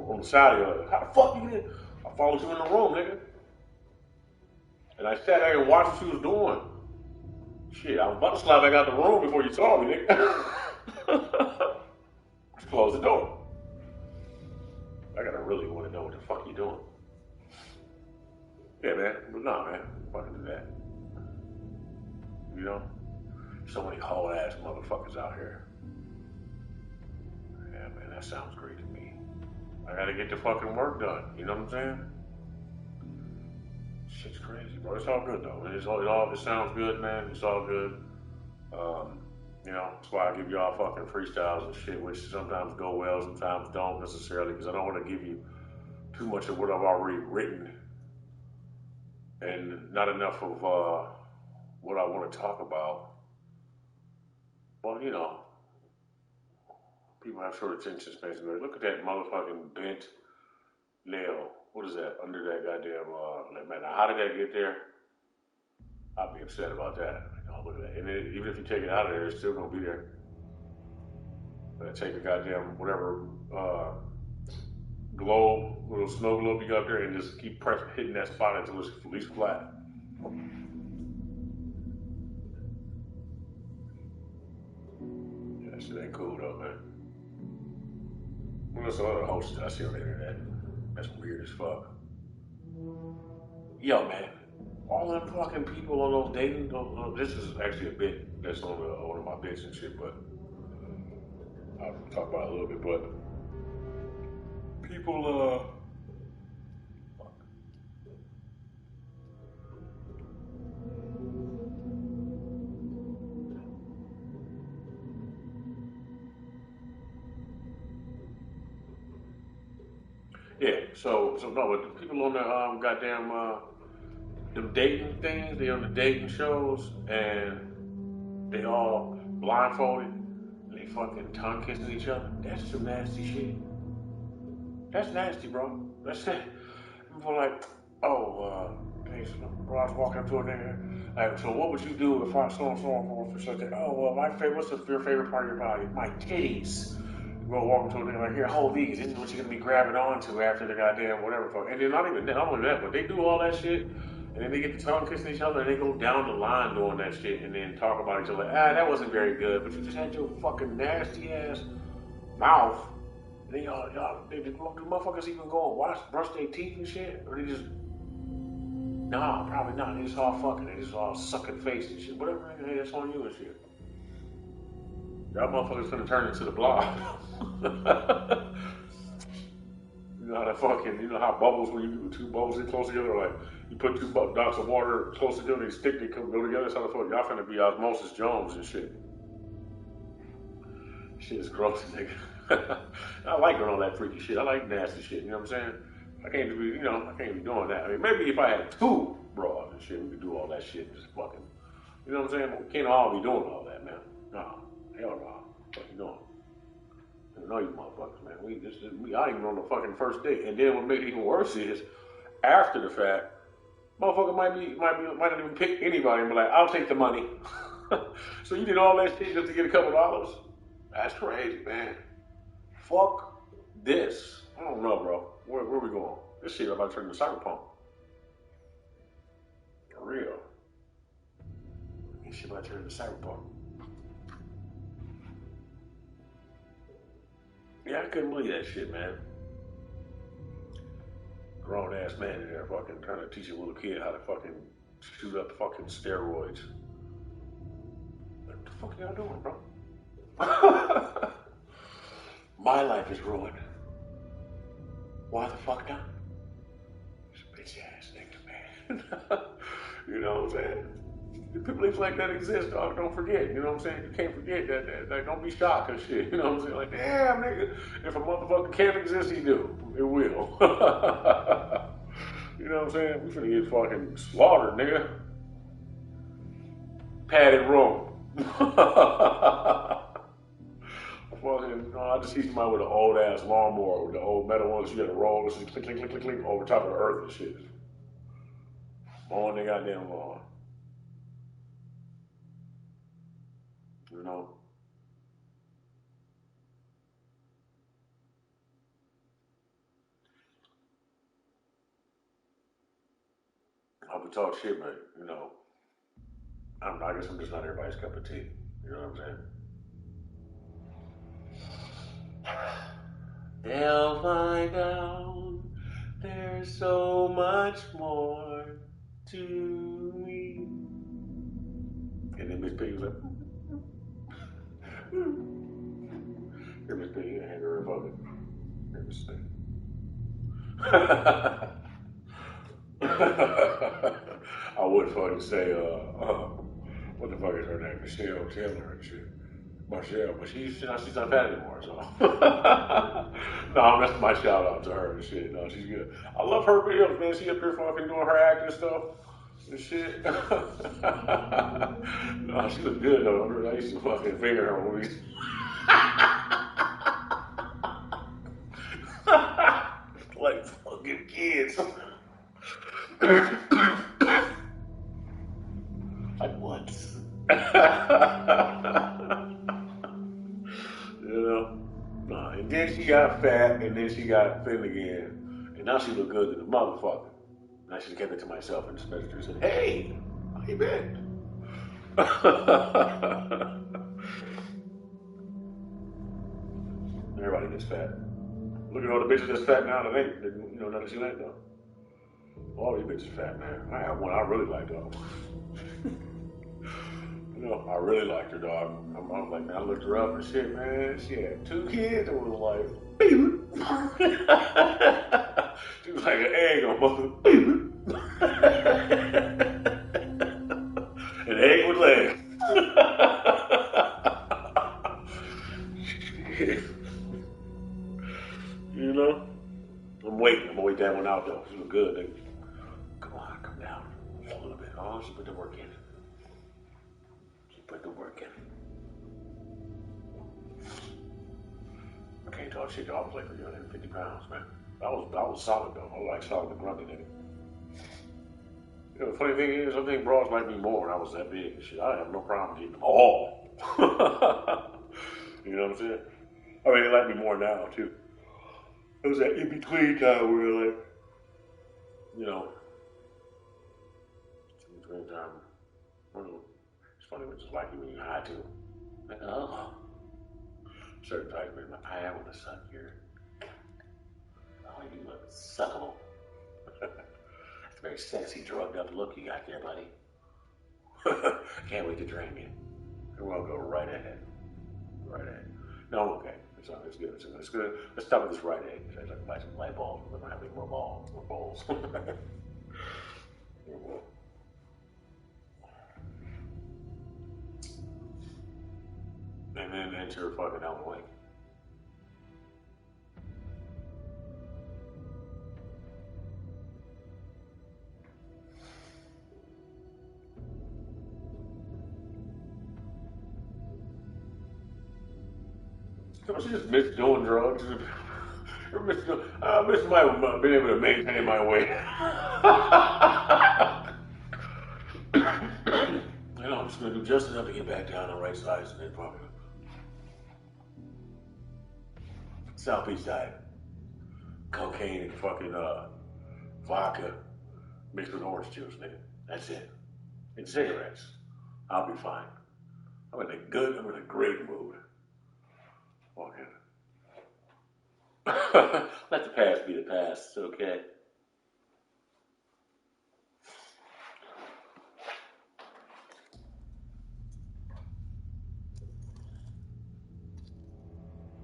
on the side of you. How the fuck you get? I followed you in the room, nigga. And I sat there and watched what you was doing. Shit, I was about to slide back out the room before you saw me, nigga. Just close the door. I gotta really want to know what the fuck you doing. Yeah, man. But nah, man. Fucking do that. You know? So many whole ass motherfuckers out here. Yeah, man, that sounds great to me. I gotta get the fucking work done. You know what I'm saying? Shit's crazy, bro. It's all good though. It sounds good, man. It's all good. That's why I give y'all fucking freestyles and shit, which sometimes go well, sometimes don't necessarily, because I don't want to give you too much of what I've already written and not enough of what I want to talk about. Well, people have short attention spans. Look at that motherfucking bent nail. What is that under that goddamn? Man, how did that get there? I'd be upset about that. Look at that. And then, even if you take it out of there, it's still gonna be there. Take a goddamn whatever globe, little snow globe you got up there, and just keep hitting that spot until it's at least flat. Yeah, that shit ain't cool though, man. There's some other hosts I see on the internet. That's weird as fuck. Yo, man, all them fucking people on those dating. This is actually a bit that's on one of my bits and shit, but I'll talk about it a little bit. But people, yeah. So no, but the people on the goddamn them dating things, they on the dating shows, and they all blindfolded, and they fucking tongue kissing each other. That's some nasty shit. That's nasty, bro. That's it. People like, hey, bro, I was walking up to a nigga. Like, so what would you do if I so and for such a, oh, well, what's your favorite part of your body? My titties. Bro, walking to a nigga like, here, hold these. This is what you're gonna be grabbing onto after the goddamn whatever fuck. And then not only that, but they do all that shit, and then they get to tongue kissing each other, and they go down the line doing that shit, and then talk about each other like, that wasn't very good, but you just had your fucking nasty ass mouth. Do motherfuckers even go and brush their teeth and shit? Or they just, nah, probably not. They just all fucking. They just all sucking face and shit. Whatever, hey, that's on you and shit. Y'all motherfuckers finna turn into the blob. You know how bubbles, when you put two bubbles in close together, like, you put two dots of water close together, they stick, they go together, that's how the fuck, y'all finna be Osmosis Jones and shit. Shit is gross, nigga. I like doing all that freaky shit. I like nasty shit, you know what I'm saying? I can't be doing that. I mean, maybe if I had two bras and shit, we could do all that shit, just fucking, you know what I'm saying? But we can't all be doing all that, man. No, hell no. What you doing? I know you motherfuckers, man. I ain't even on the fucking first date. And then what made it even worse is, after the fact, motherfucker might not even pick anybody and be like, I'll take the money. So you did all that shit just to get a couple dollars? That's crazy, man. Fuck this. I don't know, bro. Where we going? This shit about to turn into cyberpunk. For real. This shit about to turn into cyberpunk. Yeah, I couldn't believe that shit, man. Grown ass man in there fucking trying to teach a little kid how to fucking shoot up fucking steroids. What the fuck y'all doing, bro? My life is ruined. Why the fuck not? This bitch ass nigga, man. You know what I'm saying? People like that exist, dog. Don't forget. You know what I'm saying? You can't forget that. Don't be shocked and shit. You know what I'm saying? Like, damn, nigga. If a motherfucker can't exist, he do. It will. You know what I'm saying? We finna get fucking slaughtered, nigga. Padded room. Fucking, I just see somebody with an old ass lawnmower with the old metal ones you gotta roll, just click, click, click, click, click over top of the earth and shit. Mowing their goddamn lawn. You know? I'll be talking shit, but, you know, I guess I'm just not everybody's cup of tea. You know what I'm saying? They'll find out there's so much more to me. And then Miss Piggy was like, here, Miss Piggy, hand her a fucking. Here, Miss Piggy. I would fucking say, what the fuck is her name? Michelle Taylor and shit. Marshall, but she's not fat anymore, so. No, that's my shout out to her and shit. No, she's good. I love her videos, man. She up here fucking doing her acting stuff and shit. No, she look good though. I used to fucking finger her when we. Like fucking kids. Like what? You know? And then she got fat, and then she got thin again, and now she look good to the motherfucker. And I should have kept it to myself and just messaged her and said, "Hey, how you been?" Everybody gets fat. Look at all the bitches that's fat now that ain't, you know, nothing she ain't though. All these bitches fat, man. I have one I really like though. You know, I really liked her, dog. I'm like, man, I looked her up and shit, man. She had 2 kids and was like, baby. She was like an egg on mother. An egg with legs. You know? I'm waiting. I'm gonna wait that one out though. She look good, nigga. Come on, come down. A little bit. Oh, she put the work in. She put the work in. I can't talk shit. I was like 350 pounds, man. I was solid though. I was like solid and grumpy, nigga. You know, the funny thing is, I think bras like me more when I was that big and shit. I have no problem getting them all. You know what I'm saying? I mean, they like me more now too. It was that in between time where like, you know, in between time. It's funny when it's like you when you're high too. Like, oh, certain times, man, I want to suck your. Oh, you look suckable. It's a very sexy, drugged up look you got there, buddy. Can't wait to drain you. And we'll go right ahead. Right ahead. No, I'm okay. It's good. It's good. Let's start with this right egg. I'd like to buy some light bulbs. We're going to have more balls. More bowls. And then enter fucking Ellen Lake. So she just missed doing drugs. I miss being able to maintain my weight. You know, I'm just gonna do just enough to get back down the right size and then probably Southeast diet. Cocaine and fucking vodka mixed with orange juice, nigga. That's it. And cigarettes. I'll be fine. I'm in a great mood. Okay. Let the past be the past. It's okay.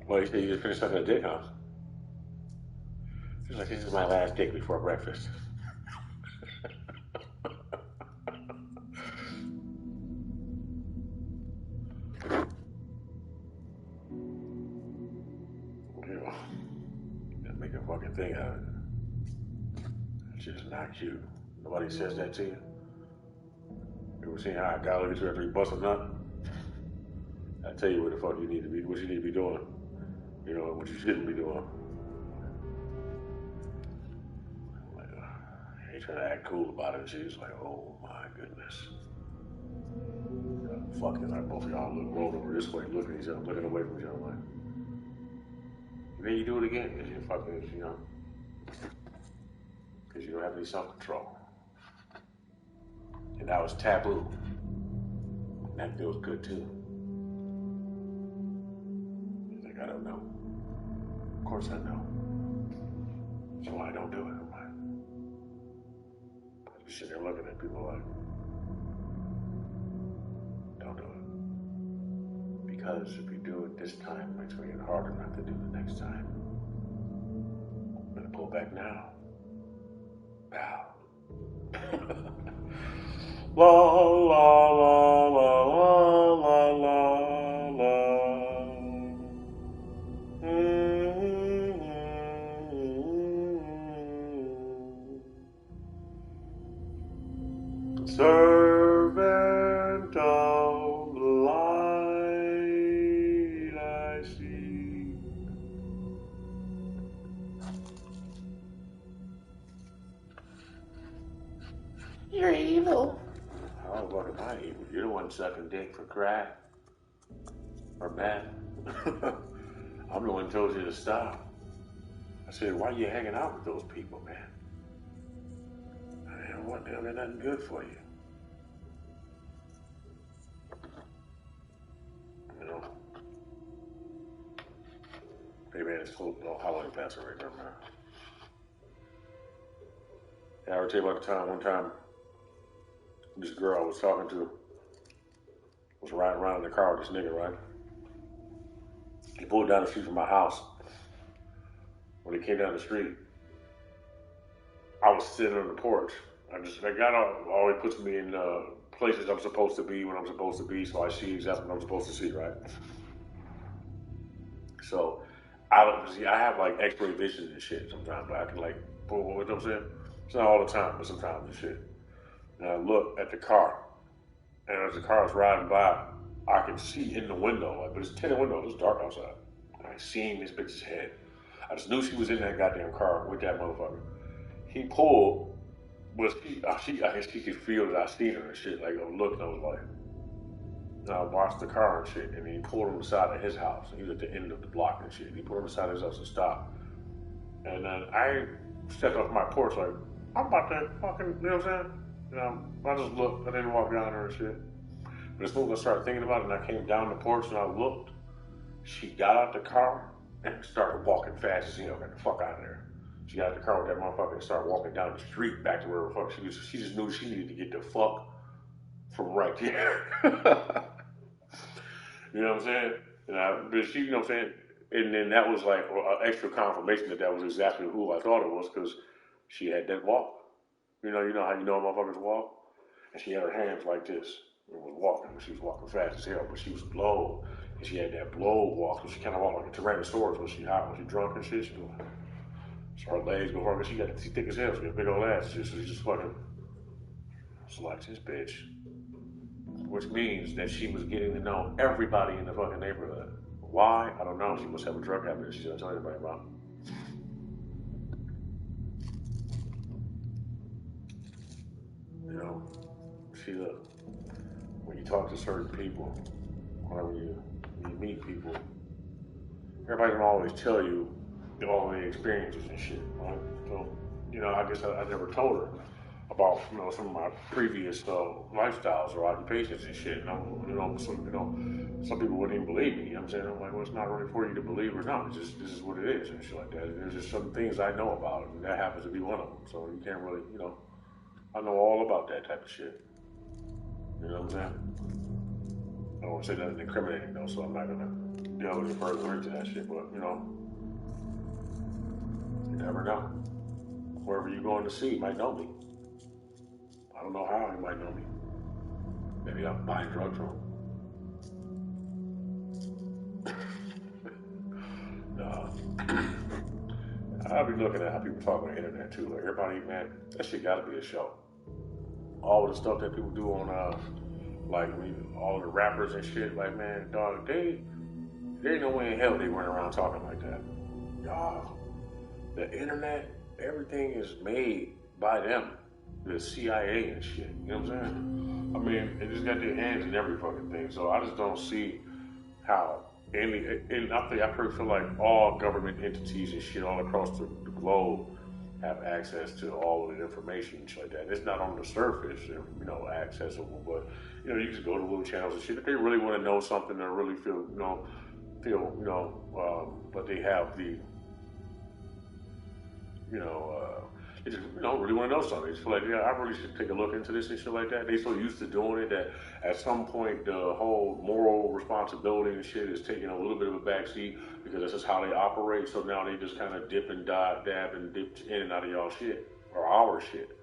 Well, you say you just finished sucking a dick, huh? Feels like this is my last dick before breakfast. You know, gotta make a fucking thing out of it. That shit is not cute. Nobody says that to you. You ever seen how a guy look at you after he busts a nut? I tell you what the fuck you need to be, what you need to be doing. You know, what you shouldn't be doing. Like, he trying to act cool about it. She's like, oh my goodness. Fucking like both of y'all look rolled over this way, looking at each other, looking away from each other. Like, and then you do it again because you fucking, you know, because you don't have any self-control. And that was taboo. And that feels good too. He's like, I don't know. Of course I know. So I don't do it. I'm like, you sit there looking at people like, don't do it. Because if you do it this time, it makes it harder not to do the next time. I'm gonna pull back now. Now. La la la la la la la la. Servant of the light, I see. You're evil. How the fuck am I evil? You're the one sucking dick for crack or meth. I'm the one who told you to stop. I said, why are you hanging out with those people, man? What? They're nothing good for you. You know? Hey man, it's cool. Oh, Halloween passing right there, man. Yeah, I ever tell you about the time, one time, this girl I was talking to was riding around in the car with this nigga, right? He pulled down the street from my house. When he came down the street, I was sitting on the porch. That guy always puts me in places I'm supposed to be when I'm supposed to be, so I see exactly what I'm supposed to see, right? So I have like X-ray vision and shit sometimes. Like I can like, you know what I'm saying? It's not all the time, but sometimes and shit. And I look at the car, and as the car is riding by, I can see in the window, like, but it's tinted window, it's dark outside. I seen this bitch's head. I just knew she was in that goddamn car with that motherfucker. He pulled, I guess she could feel that I seen her and shit. Like I looked, and I was like, and I watched the car and shit, and he pulled on the side of his house. He was at the end of the block and shit. He pulled on the side of his house and stopped. And then I stepped off my porch like, I'm about to fucking, you know what I'm saying? You know, I just looked. I didn't walk down there and shit. But as soon as I started thinking about it, and I came down the porch and I looked, she got out the car and started walking fast as hell. Got the fuck out of there. She got out the car with that motherfucker and started walking down the street back to where the fuck she was. She just knew she needed to get the fuck from right there. You know what I'm saying? But she, you know what I'm saying? And then that was like extra confirmation that was exactly who I thought it was because she had that walk. You know how you know motherfuckers walk? And she had her hands like this and was walking. She was walking fast as hell, but she was low. And she had that blow walk, so she kind of walked like a Tyrannosaurus when she hot, when she drunk and shit. So her legs go hard, she thick as hell, she got a big old ass. So she just fucking selects this bitch. Which means that she was getting to know everybody in the fucking neighborhood. Why? I don't know. She must have a drug habit that she doesn't tell anybody about. You know, see, look, when you talk to certain people, or when you meet people, everybody can always tell you all their experiences and shit, right? So, you know, I guess I never told her about some of my previous lifestyles or occupations and shit. And some people wouldn't even believe me. You know what I'm saying? I'm like, well, it's not really for you to believe or not. It's just this is what it is and shit like that. There's just some things I know about, and that happens to be one of them. So you can't really, I know all about that type of shit. You know what I'm saying? I don't want to say nothing incriminating though, so I'm not gonna delve any further into that shit. But you never know. Whoever you're going to see might know me. I don't know how he might know me. Maybe I'm buying drugs from him. Nah. I'll be looking at how people talk on the internet too. Like everybody, man, that shit gotta be a show. All the stuff that people do on all the rappers and shit, like man, dog, there ain't no way in hell they run around talking like that. Dog, the internet, everything is made by them. The CIA and shit. You know what I'm saying? I mean, they just got their hands in every fucking thing. So I just don't see how and I pretty feel like all government entities and shit all across the globe have access to all of the information and shit like that. It's not on the surface, accessible, but you just go to little channels and shit. If they really want to know something or really feel, but they have the, they just, really want to know something. They just feel like, yeah, I really should take a look into this and shit like that. They so used to doing it that at some point the whole moral responsibility and shit is taking a little bit of a backseat because that's just how they operate. So now they just kind of dip and dab and dip in and out of y'all shit or our shit.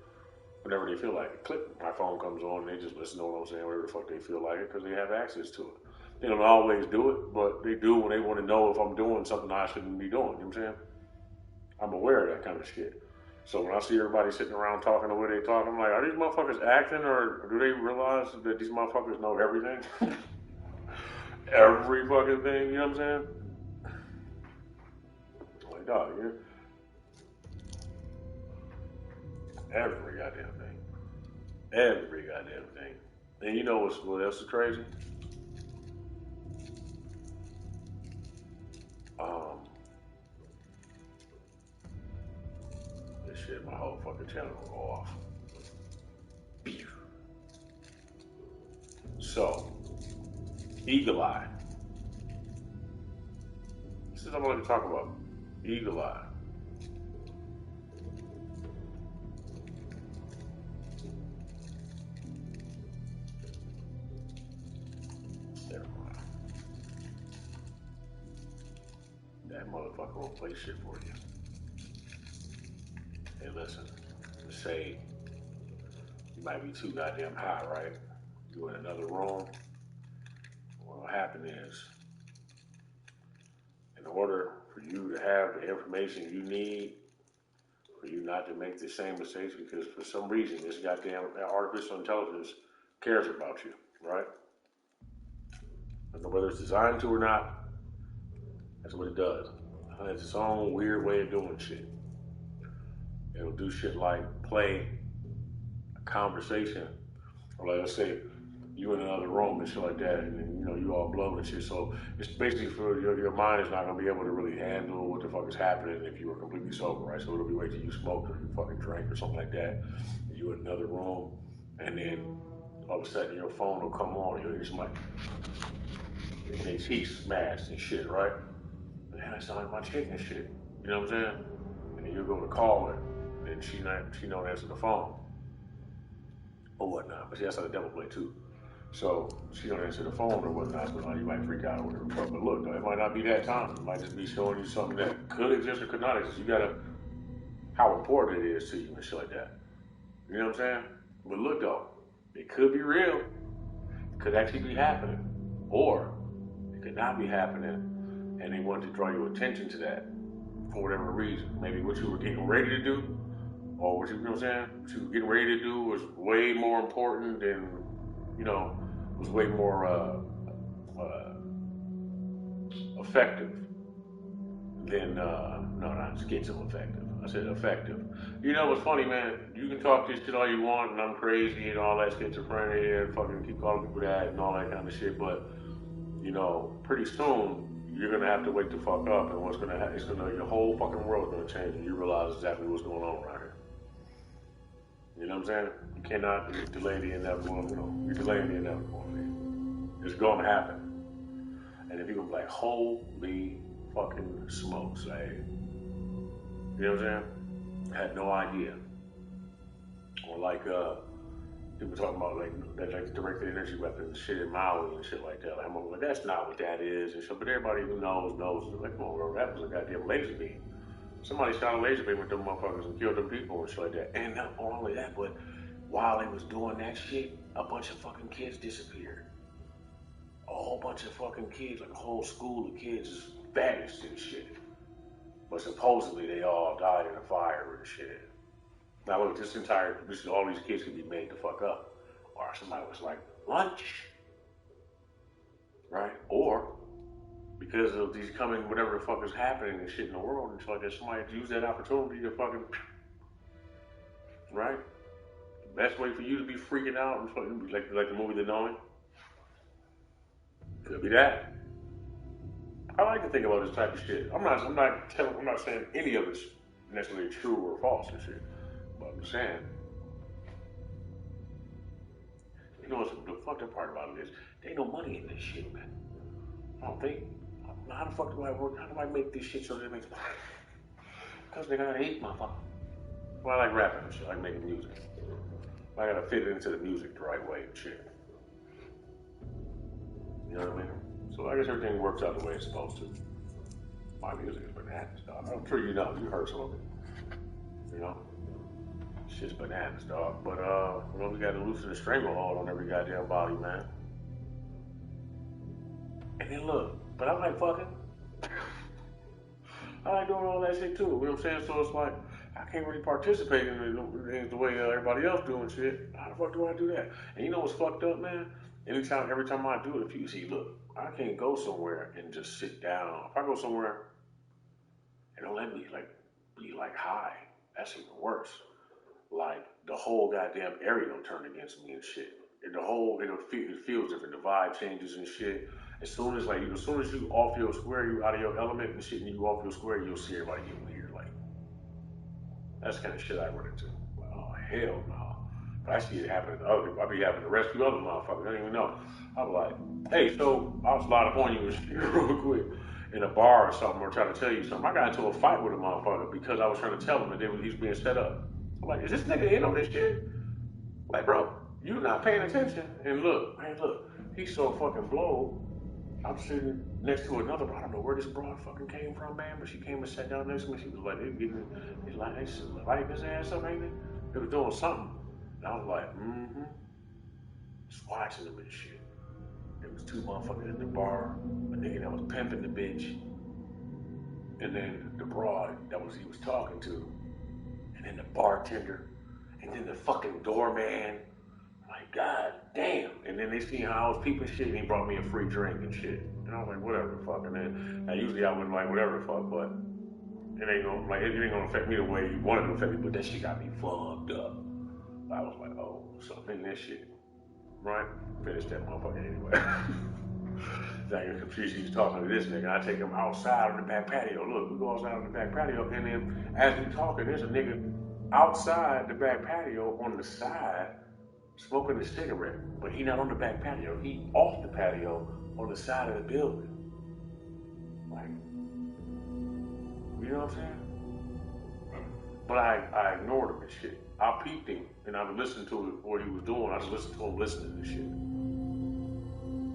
Whenever they feel like it. Click, my phone comes on and they just listen to what I'm saying, whatever the fuck they feel like it because they have access to it. They don't always do it, but they do when they want to know if I'm doing something I shouldn't be doing. You know what I'm saying? I'm aware of that kind of shit. So when I see everybody sitting around talking the way they talk, I'm like, are these motherfuckers acting or do they realize that these motherfuckers know everything? Every fucking thing, you know what I'm saying? Like, dog, every goddamn thing. Every goddamn thing. And you know what else is crazy? Um, this shit, my whole fucking channel will go off. So, Eagle Eye. This is what I'm going to talk about. Eagle Eye. Never mind. That motherfucker will play shit for you. Hey, listen. Say you might be too goddamn high, right? You in another room. What'll happen is, in order for you to have the information you need, for you not to make the same mistakes, because for some reason this goddamn artificial intelligence cares about you, right? And whether it's designed to or not, that's what it does. It has its own weird way of doing shit. It'll do shit like play a conversation, or like let's say you in another room and shit like that, and then, you all blown and shit. So it's basically for your mind is not gonna be able to really handle what the fuck is happening if you were completely sober, right? So it'll be wait till you smoked or you fucking drank or something like that. And you in another room, and then all of a sudden your phone will come on, and you'll hear somebody, and they teeth smashed and shit, right? Man, that sound like my chick and shit. You know what I'm saying? And then you go to call her, and she don't answer the phone or whatnot. But see, that's how the devil play too. So she don't answer the phone or whatnot, so you might freak out or whatever. But look, though, it might not be that time. It might just be showing you something that could exist or could not exist. You gotta how important it is to you and shit like that. You know what I'm saying? But look though, it could be real. It could actually be happening. Or it could not be happening and they wanted to draw your attention to that for whatever reason. Maybe what you were getting ready to do, or what you know what I'm saying? What you were getting ready to do was way more important than, was way more effective than, no, not schizo-effective. I said effective. You know what's funny, man? You can talk this shit all you want, and I'm crazy and all that schizophrenia and fucking keep calling people that and all that kind of shit, but, pretty soon, you're gonna have to wake the fuck up, and what's gonna happen, your whole fucking world's gonna change, and you realize exactly what's going on around here. You know what I'm saying? You cannot delay the inevitable. You're delaying the inevitable. It's going to happen. And if you're going to be like, holy fucking smokes, like, you know what I'm saying? I had no idea. Or like, people talking about like directed energy weapons, shit in Maui and shit like that. Like, I'm like, that's not what that is and shit. But everybody who knows. Like, come on, bro, that was a goddamn laser beam. Somebody shot a laser beam with them motherfuckers and killed them people and shit like that. And not only that, but while they was doing that shit, a bunch of fucking kids disappeared. A whole bunch of fucking kids, like a whole school of kids, just vanished and shit. But supposedly they all died in a fire and shit. Now look, all these kids could be made to fuck up. Or somebody was like, lunch. Right? Or, because of these coming, whatever the fuck is happening and shit in the world, and shit like that, somebody used that opportunity to fucking, right? The best way for you to be freaking out and fucking, like the movie The Knowing, could be that. I like to think about this type of shit. I'm not saying any of it's necessarily true or false and shit. But I'm saying, you know what's the fucked up part about it is, there ain't no money in this shit, man. I don't think. How the fuck do I work? How do I make this shit so that it makes money? Because they gotta eat, motherfucker. Well, I like rapping and shit. I like making music. I gotta fit it into the music the right way and shit. You know what I mean? So I guess everything works out the way it's supposed to. My music is bananas, dog. I'm sure you know. You heard some of it. You know? Shit's bananas, dog. But, we gotta loosen the stranglehold on every goddamn body, man. And then look, but I like fucking. I like doing all that shit too. You know what I'm saying? So it's like, I can't really participate in it the way everybody else doing shit. How the fuck do I do that? And you know what's fucked up, man? Every time I do it, if you see, look, I can't go somewhere and just sit down. If I go somewhere and don't let me be high, that's even worse. Like the whole goddamn area will turn against me and shit. And it feels different. The vibe changes and shit. As soon as you off your square, you out of your element and shit, and you off your square, you'll see everybody get weird. Like that's the kind of shit I run into. Like, oh hell no. But I see it happening to other people. I be having to rescue other motherfuckers. I don't even know. I'm like, hey, so I'll slide up on you and shit real quick in a bar or something, or trying to tell you something. I got into a fight with a motherfucker because I was trying to tell him that he was being set up. I'm like, is this nigga in on this shit? Like, bro, you not paying attention. And look, he's so fucking blowed. I'm sitting next to another, but I don't know where this broad fucking came from, man. But she came and sat down next to me. She was like, they lighting his ass up, ain't they? They was doing something. And I was like, just watching them and shit. There was two motherfuckers in the bar, a nigga that was pimping the bitch, and then the broad he was talking to, and then the bartender, and then the fucking doorman. Like, god damn. And then they seen how I was peeping shit, and he brought me a free drink and shit. And I was like, whatever the fuck. And then, now usually I wouldn't like whatever the fuck, but it ain't gonna affect me the way you wanted to affect me, but that shit got me fucked up. I was like, oh, something in this shit. Right? Finish that motherfucker anyway. She's talking to this nigga. I take him outside on the back patio. Look, we go outside on the back patio, and then as we talking, there's a nigga outside the back patio on the side smoking a cigarette, but he not on the back patio. He off the patio on the side of the building. Like, you know what I'm saying? But I ignored him and shit. I peeped him and I would listen to what he was doing. I just listened to him listening to shit.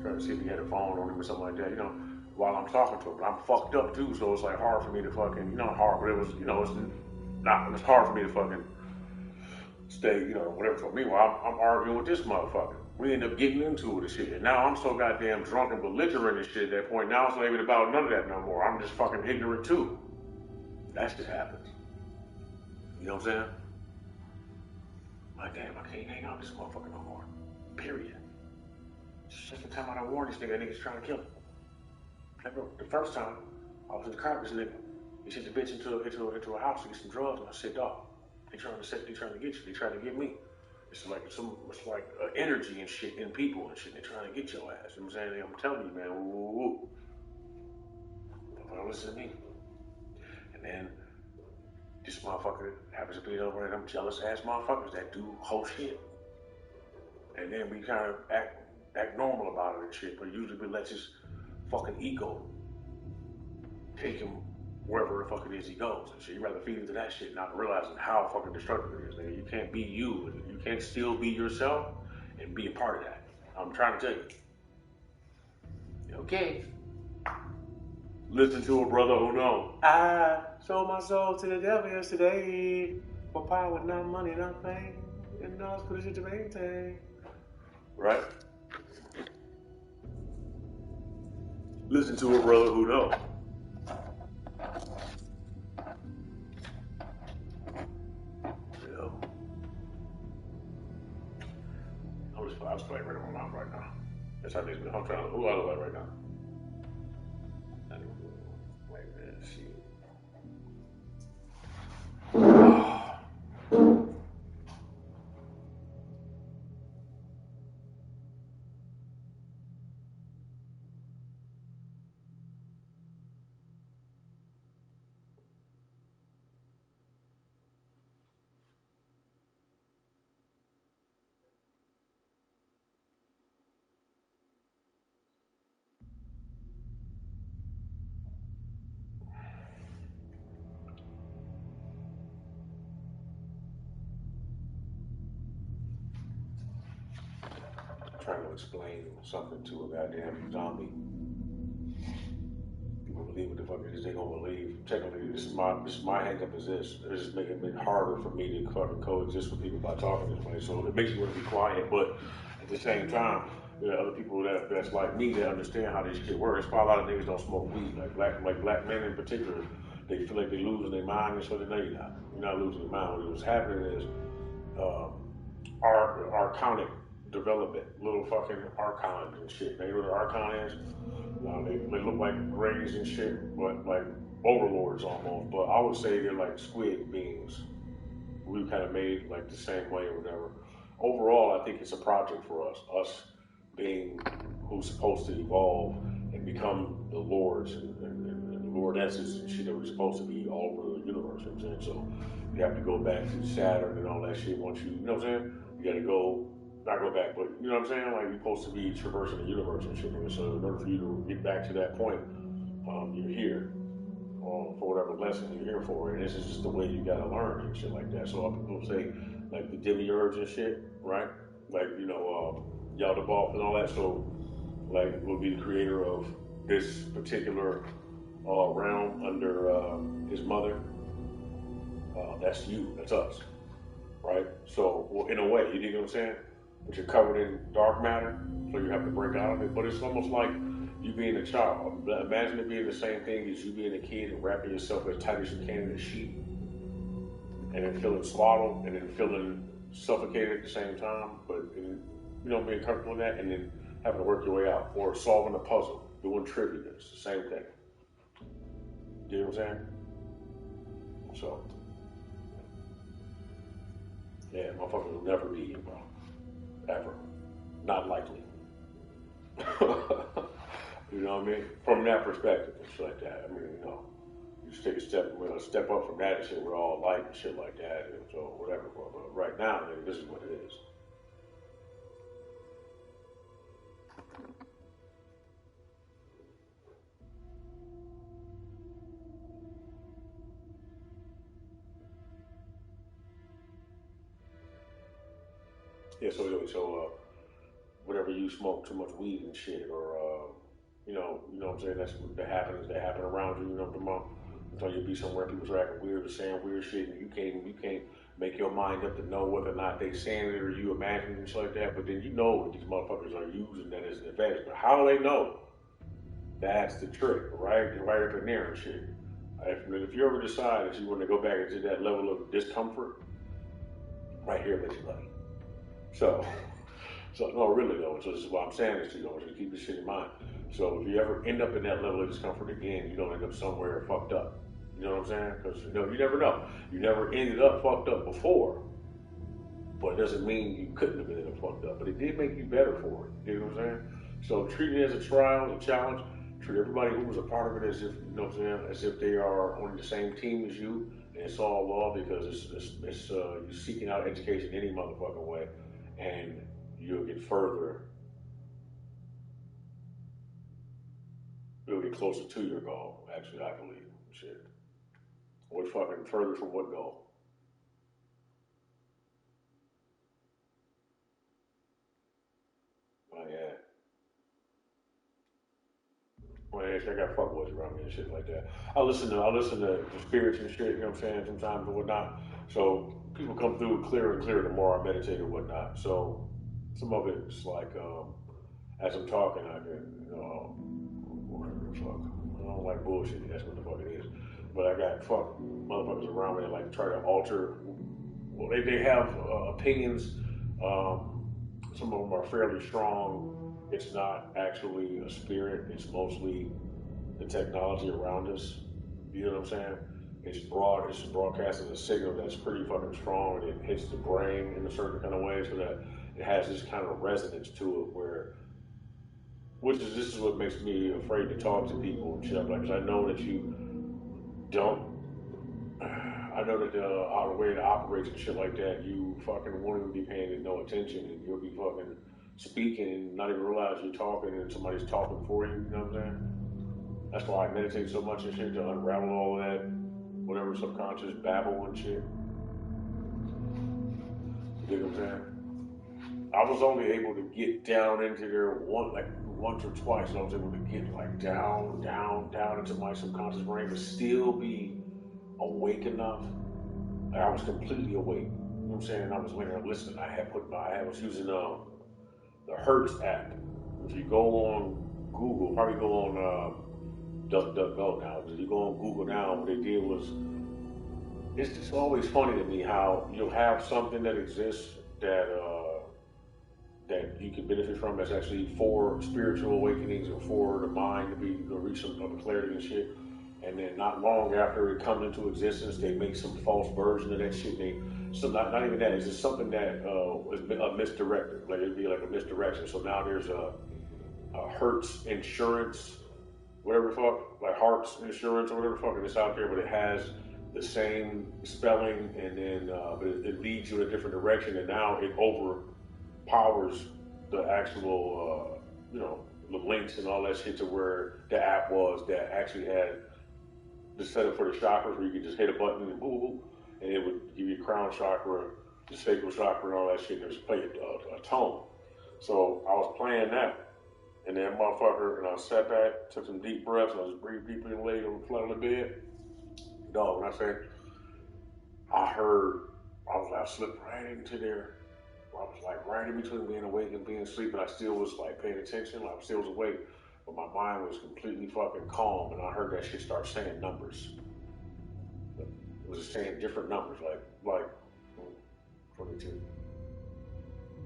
Trying to see if he had a phone on him or something like that, while I'm talking to him. But I'm fucked up too, so it's like hard for me to fucking, not hard, but it was, it's hard for me to fucking stay, whatever. So meanwhile, I'm arguing with this motherfucker. We end up getting into it and shit. And now I'm so goddamn drunk and belligerent and shit at that point. Now it's not even about none of that no more. I'm just fucking ignorant too. That shit happens. You know what I'm saying? Like, damn, I can't hang out with this motherfucker no more. Period. Second time I done warned this nigga, nigga's trying to kill him. Like, bro, the first time, I was in the car with this nigga. He sent the bitch into a house to get some drugs, and I said, dog, they trying to get you. They trying to get me. It's like energy and shit in people and shit. They trying to get your ass. You know what I'm saying? I'm telling you, man. But don't listen to me. And then This motherfucker happens to be over them jealous ass motherfuckers that do whole shit. And then we kind of act normal about it and shit, but usually we let his fucking ego take him wherever the fuck it is he goes and shit. You rather feed into that shit, not realizing how fucking destructive it is, nigga. You can't be you. You can't still be yourself and be a part of that. I'm trying to tell you. Okay. Listen to a brother who knows. I sold my soul to the devil yesterday for power, not money, not fame, and now it's pretty shit to maintain. Right? Listen to a brother who knows. I'm just playing right in my mouth right now. That's how it is. I'm trying to. Who I look like right now? Wait a minute. See. Trying to explain something to a goddamn zombie. People believe what the fuck it is they gonna believe. Technically, this is my hang up is this. It's just making it harder for me to fucking coexist with people by talking this way. So it makes me want to be quiet, but at the same time, there are other people that's like me that understand how this shit works. That's why a lot of niggas don't smoke weed. Like black men in particular, they feel like they're losing their mind, and so they know you're not. You're not losing your mind. What's happening is archonic development, little fucking archons and shit. They know what an archon is? They look like rays and shit, but like overlords almost. But I would say they're like squid beings. We kind of made like the same way or whatever. Overall, I think it's a project for us being who's supposed to evolve and become the lords and lordesses and shit that we're supposed to be all over the universe. You know what I'm saying? So you have to go back to Saturn and all that shit once you know what I'm saying? You gotta go, not go back, but you know what I'm saying? Like you're supposed to be traversing the universe and shit. So in order for you to get back to that point, you're here for whatever lesson you're here for. And this is just the way you gotta learn and shit like that. So people say like the demiurge and shit, right? Like, you know, Yaldabaoth and all that. So like will be the creator of this particular realm under his mother. That's you, that's us, right? So, well, in a way, you dig what I'm saying? But you're covered in dark matter, so you have to break out of it. But it's almost like you being a child. Imagine it being the same thing as you being a kid and wrapping yourself as tight as you can in a sheet, and then feeling swaddled, and then feeling suffocated at the same time. But you know, being comfortable in that, and then having to work your way out, or solving a puzzle, doing trivia. It's the same thing. You know what I'm saying? So. Yeah, motherfuckers will never be you, bro. Ever. Not likely. You know what I mean? From that perspective and shit like that. I mean, you know, you just take a step up from that and shit, we're all alike and shit like that, and so whatever. But right now, nigga, this is what it is. Yeah, so whatever you smoke too much weed and shit, or you know what I'm saying, that's what that happen around you, you know what I'm talking about? Until you be somewhere people are acting weird or saying weird shit and you can't make your mind up to know whether or not they saying it or you imagining and shit like that, but then you know that these motherfuckers are using that as an advantage. But how do they know? That's the trick, right? They're right up in there and shit. If you ever decide that you want to go back into that level of discomfort, right here makes you money. So no, really though. So this is why I'm saying this to you. I want you to keep this shit in mind. So if you ever end up in that level of discomfort again, you don't end up somewhere fucked up. You know what I'm saying? Because you never know. You never ended up fucked up before, but it doesn't mean you couldn't have ended up fucked up. But it did make you better for it. You know what I'm saying? So treat it as a trial, a challenge. Treat everybody who was a part of it as if, you know what I'm saying, as if they are on the same team as you, it's all law because it's you're seeking out education any motherfucking way, and you'll get further, you'll get closer to your goal. Actually, I believe. Shit. What fucking further from what goal? Oh yeah. Well, yeah, I got fuckboys around me and shit like that. I listen to spirits and shit. You know what I'm saying? Sometimes and whatnot. So people come through clearer and clearer the more I meditate and whatnot. So some of it's like as I'm talking, I can whatever the fuck. I don't like bullshit. That's what the fuck it is. But I got fuck motherfuckers around me that like try to alter. Well, they have opinions. Some of them are fairly strong. It's not actually a spirit. It's mostly the technology around us. You know what I'm saying? It's broadcasting a signal that's pretty fucking strong, and it hits the brain in a certain kind of way, so that it has this kind of resonance to it. This is what makes me afraid to talk to people and shit like. Because I know that you don't. I know that the way it operates and shit like that, you fucking won't even be paying it no attention, and you'll be fucking speaking and not even realize you're talking, and somebody's talking for you. You know what I'm saying? That's why I meditate so much and shit, to unravel all of that, whatever subconscious babble and shit. You know what I'm saying? I was only able to get down into there once or twice. And I was able to get like down into my subconscious brain, but still be awake enough. Like I was completely awake. You know what I'm saying? I was listening. I was using the Hertz app. If you go on Google, probably go on DuckDuckGo now. If you go on Google now, what they did was, it's just always funny to me how you'll have something that exists that you can benefit from, that's actually for spiritual awakenings or for the mind to reach some type of clarity and shit. And then not long after it comes into existence, they make some false version of that shit. Not even that. It's just something that was a misdirected. Like it'd be like a misdirection. So now there's a Hertz Insurance, whatever the fuck, like Hearts Insurance or whatever the fuck, and it's out there, but it has the same spelling, and then but it leads you in a different direction, and now it overpowers the actual, the links and all that shit to where the app was that actually had the setup for the chakras, where you could just hit a button and boom, boom, and it would give you crown chakra, the sacral chakra, and all that shit, and it was play a tone. So I was playing that. And then motherfucker, and I sat back, took some deep breaths, and I just breathed deeply and laid on the flat of the bed. Dog, when I said, I slipped right into there. I was like right in between being awake and being asleep, and I still was like paying attention, like I still was awake, but my mind was completely fucking calm, and I heard that shit start saying numbers. It was just saying different numbers, like 22,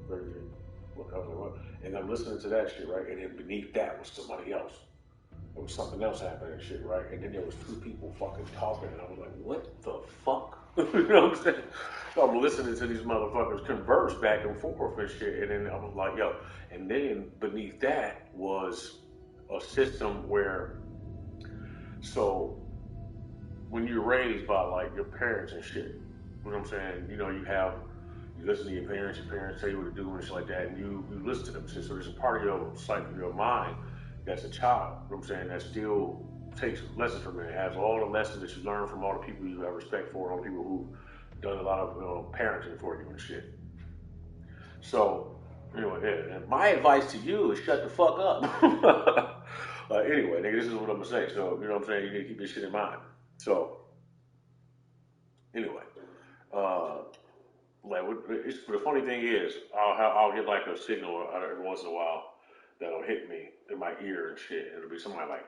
33. I was like, what? And I'm listening to that shit, right? And then beneath that was somebody else. There was something else happening and shit, right? And then there was two people fucking talking, and I was like, what the fuck? You know what I'm saying? So I'm listening to these motherfuckers converse back and forth and shit, and then I was like, yo. And then beneath that was a system where, so when you're raised by like your parents and shit, you know what I'm saying? You listen to your parents tell you what to do and shit like that, and you listen to them shit. So there's a part of your mind that's a child, you know what I'm saying, that still takes lessons from it. It has all the lessons that you learn from all the people you have respect for, all the people who've done a lot of parenting for you and shit. So, anyway, yeah, and my advice to you is shut the fuck up. Anyway, nigga, this is what I'm gonna say. So, you know what I'm saying? You need to keep this shit in mind. So, anyway, uh, the funny thing is, I'll get like a signal every once in a while that'll hit me in my ear and shit. It'll be somebody like,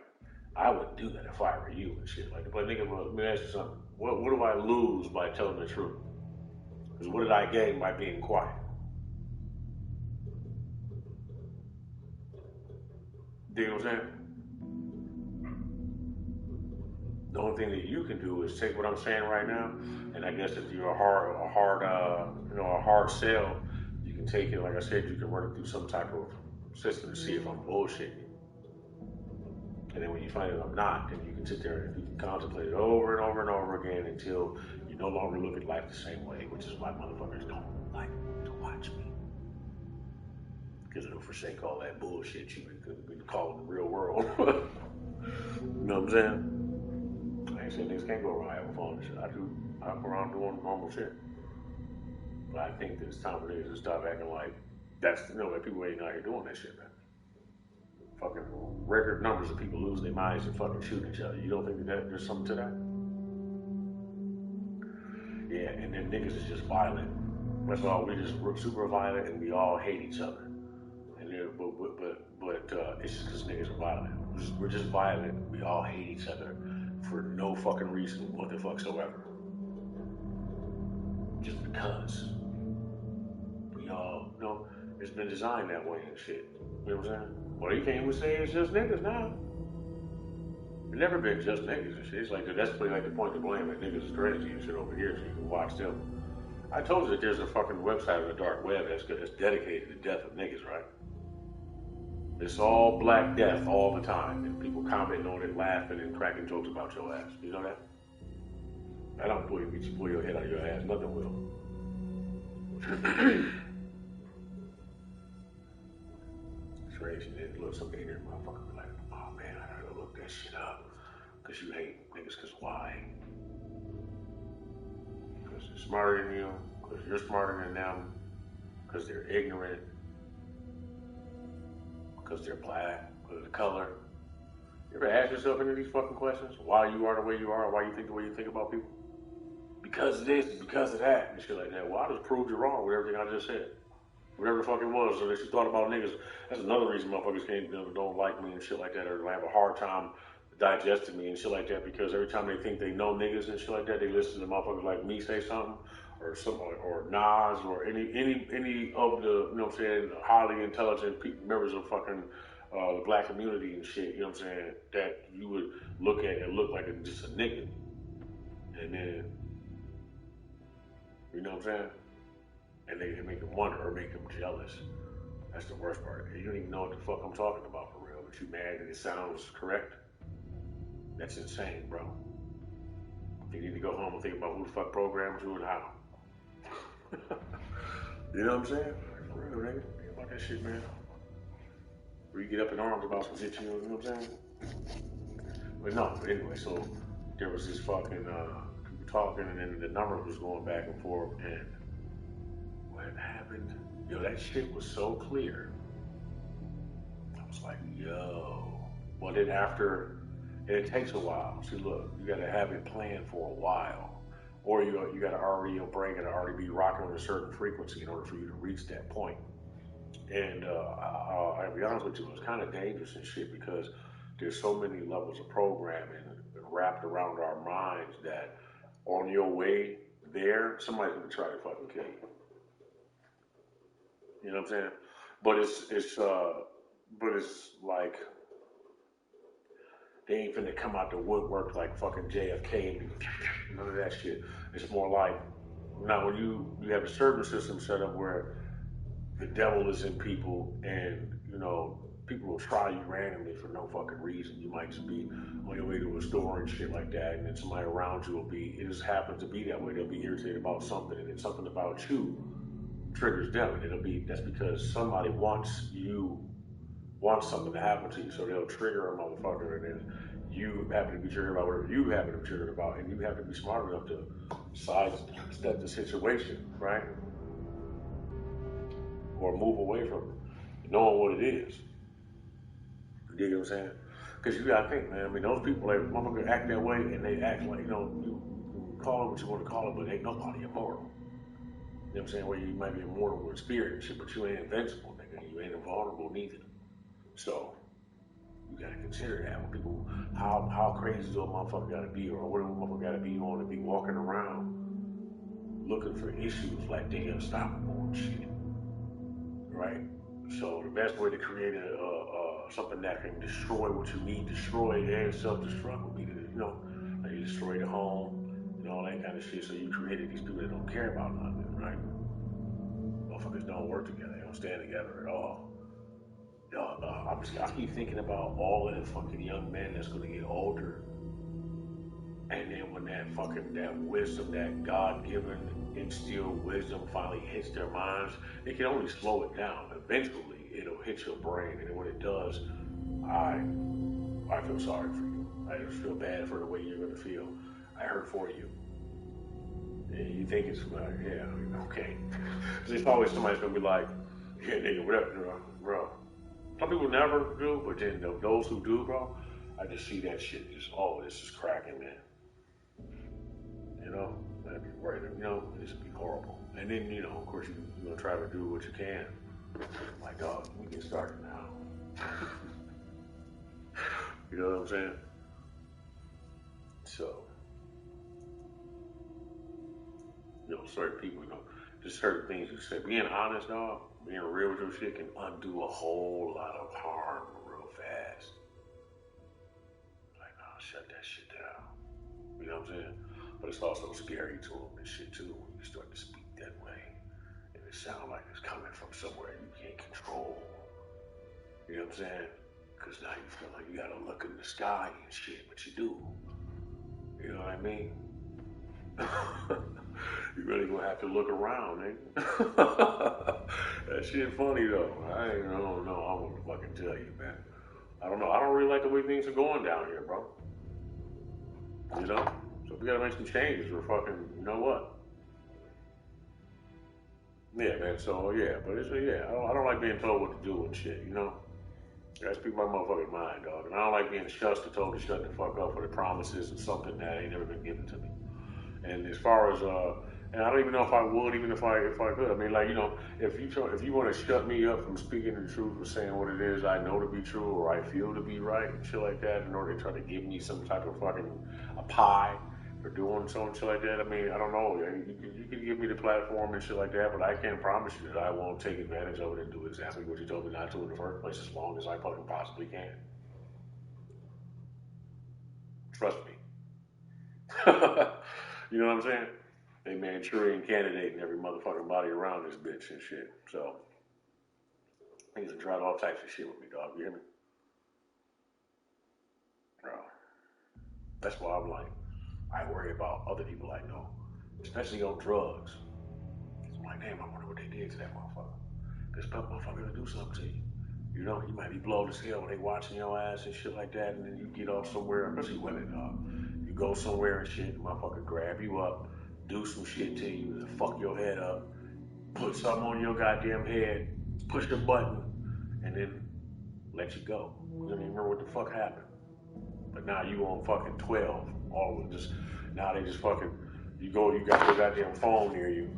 I wouldn't do that if I were you and shit. Like, but nigga, let me ask you something. What do I lose by telling the truth? Because what did I gain by being quiet? Do you know what I'm saying? The only thing that you can do is take what I'm saying right now, and I guess if you're a hard sell, you can take it. Like I said, you can run it through some type of system to see if I'm bullshitting. And then when you find out I'm not, then you can sit there and you can contemplate it over and over and over again until you no longer look at life the same way, which is why motherfuckers don't like to watch me. Because it'll forsake all that bullshit you've been calling the real world. You know what I'm saying? I ain't saying niggas can't go around having fun and shit. I go around doing normal shit. But I think that it's time for niggas to stop acting like that's, like people ain't out here doing that shit, man. Fucking record numbers of people losing their minds and fucking shooting each other. You don't think that there's something to that? Yeah, and then niggas is just violent. That's all. We just super violent and we all hate each other. And but it's just because niggas are violent. We're just violent. We all hate each other for no fucking reason whatsoever. Just because we all, it's been designed that way and shit. You know what I'm saying? Well, you can't even say it's just niggas now. It's never been just niggas and shit. It's like that's pretty like the point to blame that niggas is crazy and shit over here, so you can watch them. I told you that there's a fucking website on the dark web that's dedicated to the death of niggas, right? It's all Black Death all the time, and people commenting on it, laughing and cracking jokes about your ass. You know that? I don't pull your head out of your ass. Nothing will. It's crazy. Look, some ignorant motherfucker be like, oh man, I gotta look that shit up. Because you hate niggas, because why? Because they're smarter than you, because you're smarter than them, because they're ignorant, because they're black, because of the color. You ever ask yourself any of these fucking questions? Why you are the way you are, why you think the way you think about people? Because of this, because of that, and shit like that. Well, I just proved you wrong with everything I just said. Whatever the fuck it was, so that you thought about niggas. That's another reason motherfuckers don't like me and shit like that, or have a hard time digesting me and shit like that, because every time they think they know niggas and shit like that, they listen to motherfuckers like me say something, or Nas, or any of the, highly intelligent members of fucking the black community and shit, you know what I'm saying, that you would look at and look like just a nigga. And then, you know what I'm saying? And they make them wonder or make them jealous. That's the worst part. You don't even know what the fuck I'm talking about for real, but you mad that it sounds correct? That's insane, bro. You need to go home and think about who the fuck programmed you and how. You know what I'm saying? For real, nigga. Think about that shit, man. Where you get up in arms about some shit, you know what I'm saying? But no, anyway, so there was this fucking people talking, and then the numbers was going back and forth, and what happened? That shit was so clear. I was like, yo. Well, then after, and it takes a while. See, look, you got to have it planned for a while, or you got to already, your brain got to already be rocking on a certain frequency in order for you to reach that point. And I'll be honest with you, it's kind of dangerous and shit, because there's so many levels of programming wrapped around our minds that on your way there, somebody's gonna try to fucking kill you. You know what I'm saying? But it's like they ain't finna come out the woodwork like fucking JFK and none of that shit. It's more like, now when you have a certain system set up where the devil is in people, and people will try you randomly for no fucking reason. You might just be on your way to a store and shit like that, and then somebody around you it just happens to be that way. They'll be irritated about something, and then something about you triggers them, and that's because somebody wants something to happen to you, so they'll trigger a motherfucker, and then you happen to be triggered about whatever you happen to be triggered about, and you have to be smart enough to sidestep the situation, right? Or move away from it, knowing what it is. You know what I'm saying? Because you gotta think, man. I mean, those people, like, motherfuckers act that way, and they act like, you call it what you want to call it, but ain't nobody immortal. You know what I'm saying? Where you might be immortal with spirit and shit, but you ain't invincible, nigga. You ain't invulnerable neither. So you gotta consider that when people, how crazy do a motherfucker gotta be, or what a motherfucker gotta be on to be walking around looking for issues like they unstoppable and shit, right? So the best way to create something that can destroy what you need destroyed and self-destruct would be to, like you destroy the home and all that kind of shit. So you created these people that don't care about nothing, right? Motherfuckers don't work together. They don't stand together at all. I keep thinking about all of the fucking young men that's gonna get older, and then when that wisdom, that God-given instilled wisdom finally hits their minds, they can only slow it down. Eventually, it'll hit your brain, and then when it does, I I feel sorry for you. I just feel bad for the way you're gonna feel. I hurt for you. And you think it's like, yeah, okay. There's always somebody's gonna be like, yeah, nigga, whatever, bro. Some people never do, but then those who do, bro, I just see that shit just, oh, this is cracking, man. You know, that'd be right. You know, this would be horrible. And then, you know, of course, you're gonna try to do what you can. My dog, we get started now. You know what I'm saying? So, you know, certain people, you know, just certain things you say. Being honest, dog, being real with your shit can undo a whole lot of harm real fast. Like, nah, shut that shit down. You know what I'm saying? But it's also scary to them and shit too when you start to speak that way. And it sounds like it's coming from somewhere you can't control. You know what I'm saying? Because now you feel like you gotta look in the sky and shit, but you do. You know what I mean? You really gonna have to look around, nigga. That shit funny though. I don't know. I'm gonna fucking tell you, man. I don't know. I don't really like the way things are going down here, bro. You know? So we gotta make some changes. We're fucking, you know what? Yeah, man. So yeah, but it's yeah. I don't like being told what to do and shit. You know? I speak my motherfucking mind, dog. And I don't like being told to shut the fuck up for the promises of something that ain't never been given to me. And as far as and I don't even know if I would, even if I could. I mean, like, you know, if you want to shut me up from speaking the truth or saying what it is I know to be true or I feel to be right and shit like that, in order to try to give me some type of fucking a pie for doing so and shit like that. I mean, I don't know. You can give me the platform and shit like that, but I can't promise you that I won't take advantage of it and do exactly what you told me not to in the first place, as long as I fucking possibly can. Trust me. You know what I'm saying? They Manchurian candidate and every motherfucking body around this bitch and shit. So, he done tried all types of shit with me, dog. You hear me? Bro. That's why I'm like, I worry about other people I know, especially on drugs. I'm like, damn, I wonder what they did to that motherfucker. This motherfucker will do something to you. You know, you might be blowed as hell when they watching your ass and shit like that, and then you get off somewhere, especially women, dog. You go somewhere and shit, the motherfucker grab you up, do some shit to you, and fuck your head up, put something on your goddamn head, push the button, and then let you go. You don't even remember what the fuck happened. But now you on fucking 12. All of just now they just fucking you got your goddamn phone near you.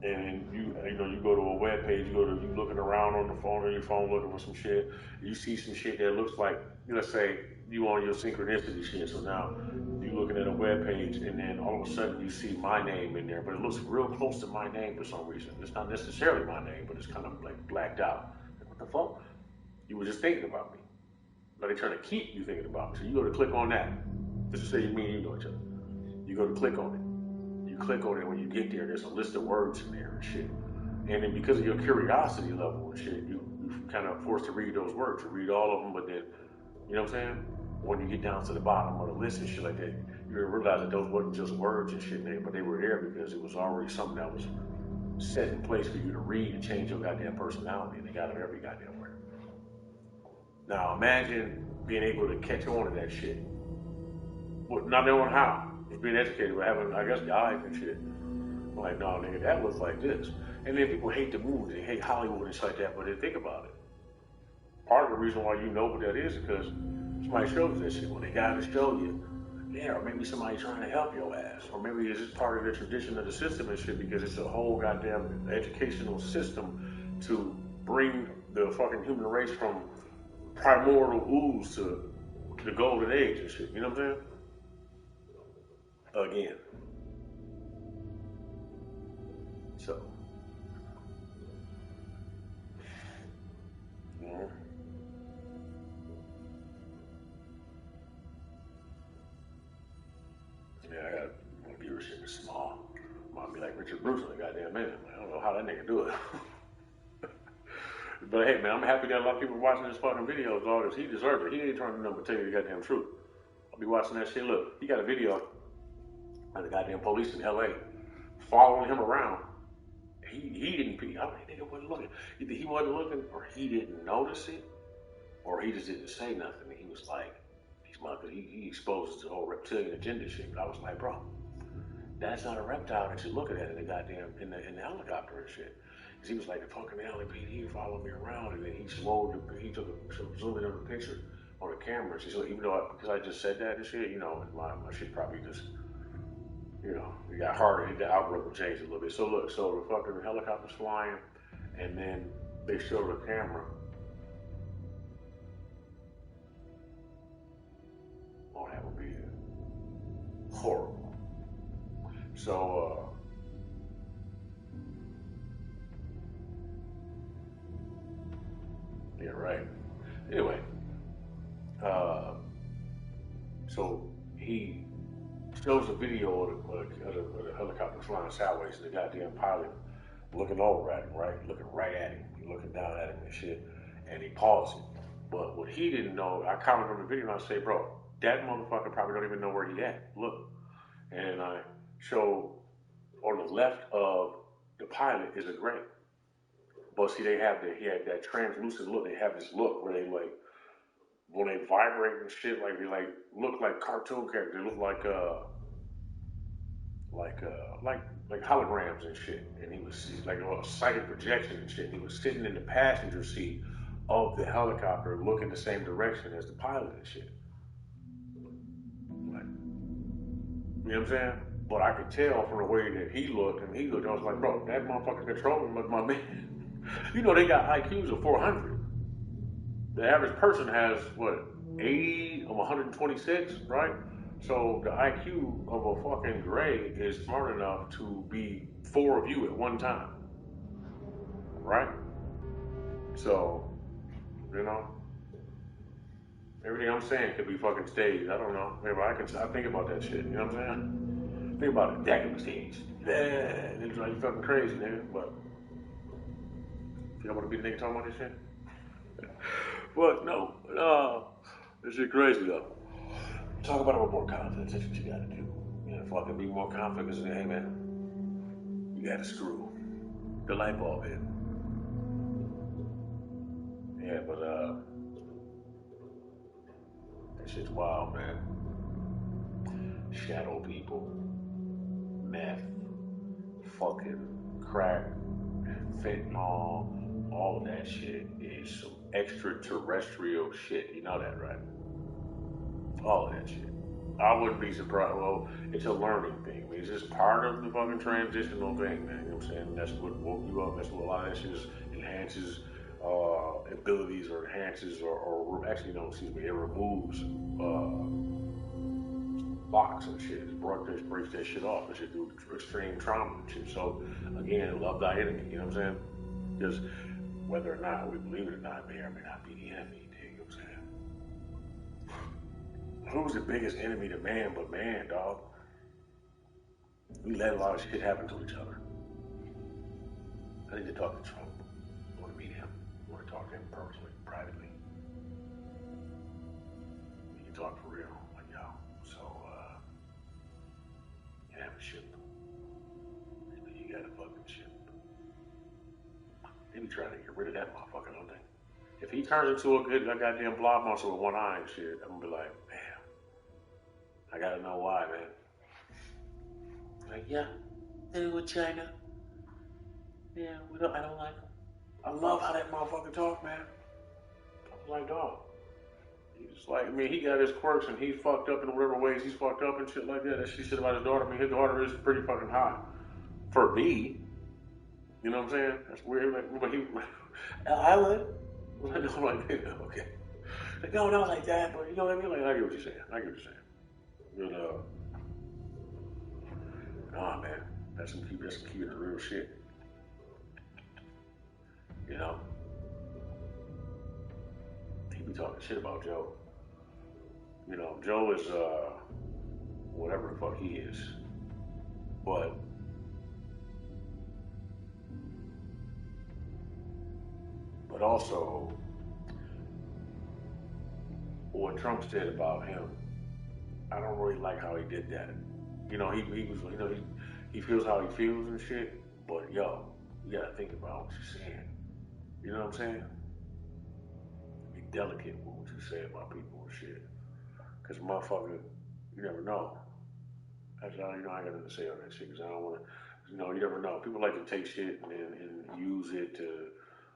And you go to a web page, you looking around on the phone or your phone looking for some shit. You see some shit that looks like, let's say you on your synchronicity shit. So now you looking at a web page and then all of a sudden you see my name in there, but it looks real close to my name for some reason. It's not necessarily my name, but it's kind of like blacked out. Like, what the fuck? You were just thinking about me. But they're trying to keep you thinking about me. So you go to click on that. Just to say you mean you know each other. You go to click on it. You click on it, when you get there, there's a list of words in there and shit. And then because of your curiosity level and shit, you kind of forced to read those words. You read all of them, but then, you know what I'm saying? When you get down to the bottom of the list and shit like that, you realize that those wasn't just words and shit, but they were there because it was already something that was set in place for you to read and change your goddamn personality. And they got it every goddamn word. Now imagine being able to catch on to that shit. Well, not knowing how. Just being educated, but having, I guess, the eyes and shit. I'm like, no, nigga, that looks like this. And then people hate the movies, they hate Hollywood and shit like that, but then think about it. Part of the reason why you know what that is because somebody shows you that shit. Well, they gotta show you. Yeah, or maybe somebody trying to help your ass. Or maybe it's just part of the tradition of the system and shit because it's a whole goddamn educational system to bring the fucking human race from primordial ooze to the golden age and shit. You know what I'm saying? Again. So. Yeah. Yeah, I got my viewership is small. Might be like Richard Bruce on the goddamn minute. I don't know how that nigga do it. But hey, man, I'm happy that a lot of people watching this fucking video, dog, because he deserves it. He ain't trying to number tell you the goddamn truth. I'll be watching that shit. Look, he got a video of the goddamn police in LA following him around. He didn't, I don't think nigga wasn't looking. Either he wasn't looking or he didn't notice it or he just didn't say nothing. He was like, he's motherfucker, he exposed the whole reptilian agenda shit. But I was like, bro, that's not a reptile that you're looking at in the goddamn, in the helicopter and shit. Because he was like, the fucking LAPD followed me around, and then he took a zoom in on the picture on the camera. So even though, because I just said that and shit, you know, my shit probably just, you know, it got harder, the algorithm changed a little bit. So look, so the fucking helicopter's flying, and then they show the camera. Oh, that would be horrible. So, yeah, right. Anyway, so he shows a video of the helicopter flying sideways, and the goddamn pilot looking over at him, right? Looking right at him, looking down at him and shit, and he paused it. But what he didn't know, I commented on the video and I say, bro, that motherfucker probably don't even know where he at. Look. And I show on the left of the pilot is a gray. But see, he had that translucent look. They have this look where they like, when they vibrate and shit, like they like look like cartoon characters. They look like holograms and shit. And he's like a sighted projection and shit. And he was sitting in the passenger seat of the helicopter, looking the same direction as the pilot and shit. Like, you know what I'm saying? But I could tell from the way that he looked, and I was like, bro, that motherfucker controlling my man. You know, they got IQs of 400. The average person has, what, 80 of 126, right? So the IQ of a fucking gray is smart enough to be 4 of you at one time, right? So, you know, everything I'm saying could be fucking staged. I don't know. Maybe I think about that shit, you know what I'm saying? Think about it, that could be staged. Yeah, it's like you fucking crazy, nigga, but you don't want to be the nigga talking about this shit? But no, this shit crazy though. Talk about it with more confidence. That's what you gotta do. You know, fucking be more confident and say, hey man, you gotta screw the light bulb in. Yeah, but that shit's wild, man. Shadow people, meth, fucking crack, fentanyl, all of that shit is some extraterrestrial shit. You know that, right? All of that shit. I wouldn't be surprised. Well, it's a learning thing. I mean, it's just part of the fucking transitional thing, man. You know what I'm saying? That's what woke you up. That's what a lot of that shit is, enhances abilities or enhances or actually, no, excuse me, it removes blocks and shit. It breaks that shit off and shit through extreme trauma and shit. So, again, love thy enemy. You know what I'm saying? Because whether or not we believe it or not, may or may not be the enemy. You know what I'm saying? Who's the biggest enemy to man but man, dog? We let a lot of shit happen to each other. I need to talk to Trump. I want to meet him. I want to talk to him personally, privately. We can talk for real, like y'all. So, you have a ship. You got a fucking ship. They be trying to get rid of that motherfucker, don't they? If he turns into a goddamn blob monster with one eye and shit, I'm gonna be like, man, I gotta know why, man. Like, yeah, they with China. Yeah, I don't like him. I love how that motherfucker talk, man. I was like, dog. He's like, I mean, he got his quirks and he's fucked up in whatever ways he's fucked up and shit like that. That shit about his daughter. I mean, his daughter is pretty fucking hot. For me. You know what I'm saying? That's weird. Like, but I would. I'm like, okay. Like, no, not like that, but you know what I mean? Like, I get what you're saying. But, nah, man. That's some keeping the real shit. You know? He be talking shit about Joe. You know, Joe is, whatever the fuck he is. But But also, what Trump said about him, I don't really like how he did that. You know, he was, you know, he feels how he feels and shit. But yo, you gotta think about what you're saying. You know what I'm saying? Be delicate with what you say about people and shit. Cause motherfucker, you never know. Actually, you know, I got nothing to say on that shit because I don't want to. You know, you never know. People like to take shit and use it to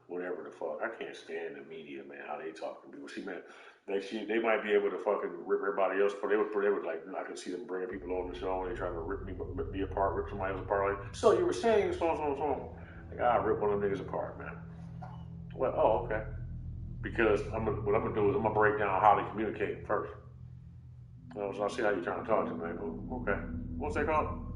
whatever the fuck. I can't stand the media, man. How they talk to people. See, man, they might be able to fucking rip everybody else, but they would like. I can see them bringing people on the show and they trying to rip me apart, rip somebody else apart. Like, so you were saying so. Like, I rip one of them niggas apart, man. Well, oh, okay. Because what I'm gonna do is I'm gonna break down how they communicate first. So I see how you're trying to talk to me. Okay. What's that called?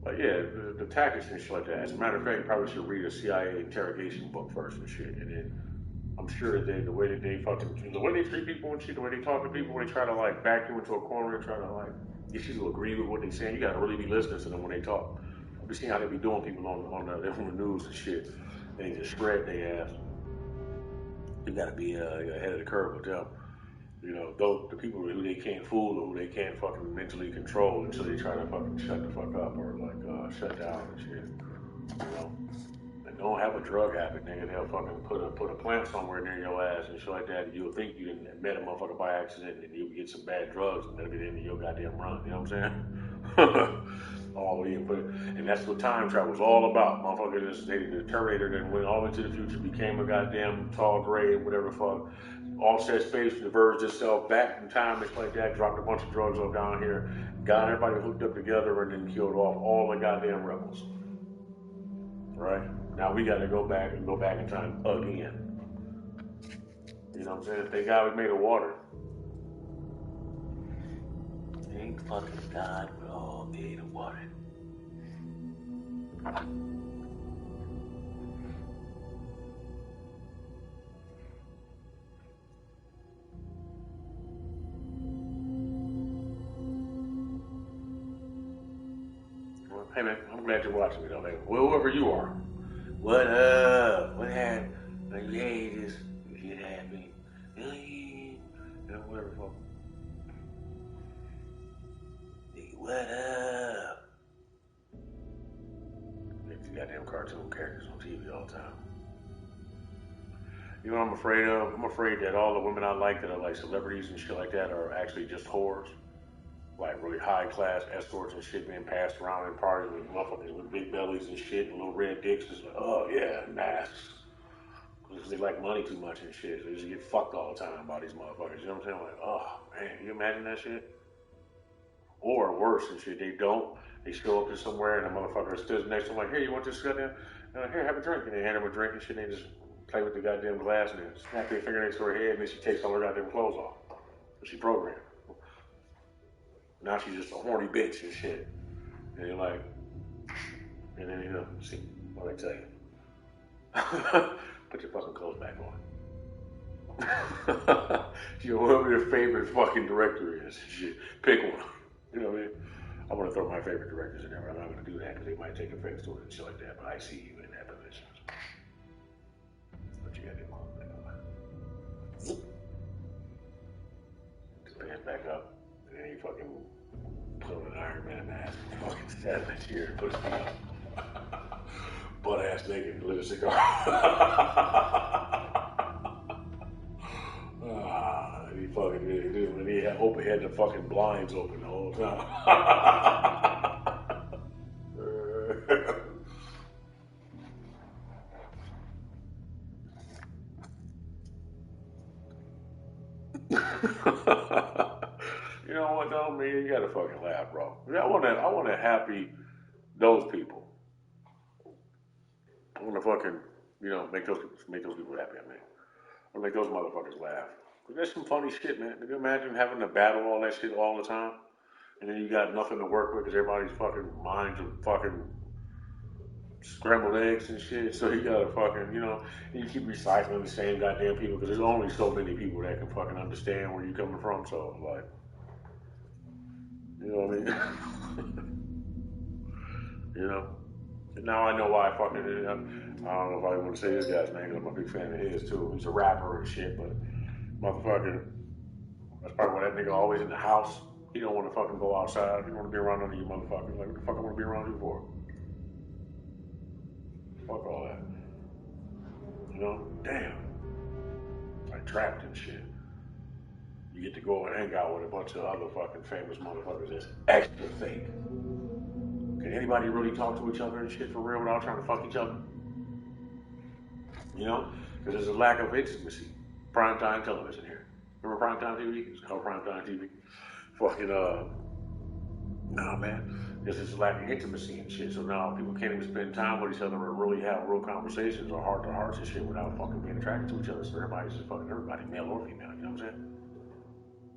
But yeah, the tactics and shit like that. As a matter of fact, you probably should read a CIA interrogation book first and shit. And then I'm sure that the way that they fucking, the way they treat people and shit, the way they talk to people, when they try to like back you into a corner and try to like get you to agree with what they're saying, you gotta really be listening to them when they talk. I've been seeing how they be doing people on the news and shit. They just shred their ass. You gotta be ahead of the curve with them. You know, those the people who they can't fool or who they can't fucking mentally control until they try to fucking shut the fuck up or like shut down and shit. You know, and don't have a drug habit, nigga. They'll fucking put a plant somewhere near your ass and shit like that. And you'll think you didn't met a motherfucker by accident, and you'll get some bad drugs, and that'll be the end of your goddamn run. You know what I'm saying? All the way put it, and that's what time travel is all about. Motherfucker, the Terminator then went all into the future, became a goddamn tall gray, whatever the fuck. Offset space, diverged itself back in time, it's like that, dropped a bunch of drugs on down here, got everybody hooked up together, and then killed off all the goddamn rebels. Right? Now we gotta go back in time again. You know what I'm saying? Thank God we made a water. Thank fucking God we all made a water. Hey man, I'm glad you're watching me though, man. Well, whoever you are. What up? What happened? Like, hey, this shit happened. Whatever the fuck. Hey, what up? These goddamn cartoon characters on TV all the time. You know what I'm afraid of? I'm afraid that all the women I like that are like celebrities and shit like that are actually just whores. Like really high class escorts and shit being passed around in parties with motherfuckers with big bellies and shit and little red dicks. Just like, oh yeah, masks. Because they like money too much and shit. So they just get fucked all the time by these motherfuckers. You know what I'm saying? Like, oh man, can you imagine that shit? Or worse and shit, they don't. They show up to somewhere and the motherfucker stood next to them like, hey, you want this goddamn? Here, have a drink. And they hand him a drink and shit and they just play with the goddamn glass and then snap their finger next to her head and then she takes all her goddamn clothes off. So she programmed. Now she's just a horny bitch and shit. And you're like, and then, you know, see, what I tell you. Put your fucking clothes back on. You know, whoever your favorite fucking director is, shit, pick one. You know what I mean? I'm going to throw my favorite directors in there. I'm not going to do that because they might take offense to it and shit like that, but I see you in that position. But you got to get clothes back on. Zip. Put your pants back up, and then you fucking put on an Iron Man mask, fucking stand that chair, put his feet up, butt ass naked, lit a cigar. He fucking did when he had the fucking blinds open the whole time. You know what though, man? You gotta fucking laugh, bro. I want to happy those people. I want to fucking, you know, make those people happy. I mean, I want to make those motherfuckers laugh. But that's some funny shit, man. Can you imagine having to battle all that shit all the time, and then you got nothing to work with because everybody's fucking minds are fucking scrambled eggs and shit. So you gotta fucking, you know, you keep recycling the same goddamn people because there's only so many people that can fucking understand where you're coming from. So like, you know what I mean? You know. Now I know why I fucking did it. I don't know if I want to say this guy's name, I'm a big fan of his too. He's a rapper and shit, but motherfucker, that's probably why that nigga always in the house. He don't want to fucking go outside. He want to be around none of you motherfuckers. Like, what the fuck I want to be around you for? Fuck all that. You know? Damn. Like trapped and shit. You get to go and hang out with a bunch of other fucking famous motherfuckers that's extra fake. Can anybody really talk to each other and shit for real without trying to fuck each other? You know? Because there's a lack of intimacy. Primetime television here. Remember primetime TV? It's called primetime TV. Fucking, nah, man. There's this lack of intimacy and shit. So now people can't even spend time with each other or really have real conversations or heart to hearts and shit without fucking being attracted to each other. So everybody's just fucking everybody, male or female. You know what I'm saying?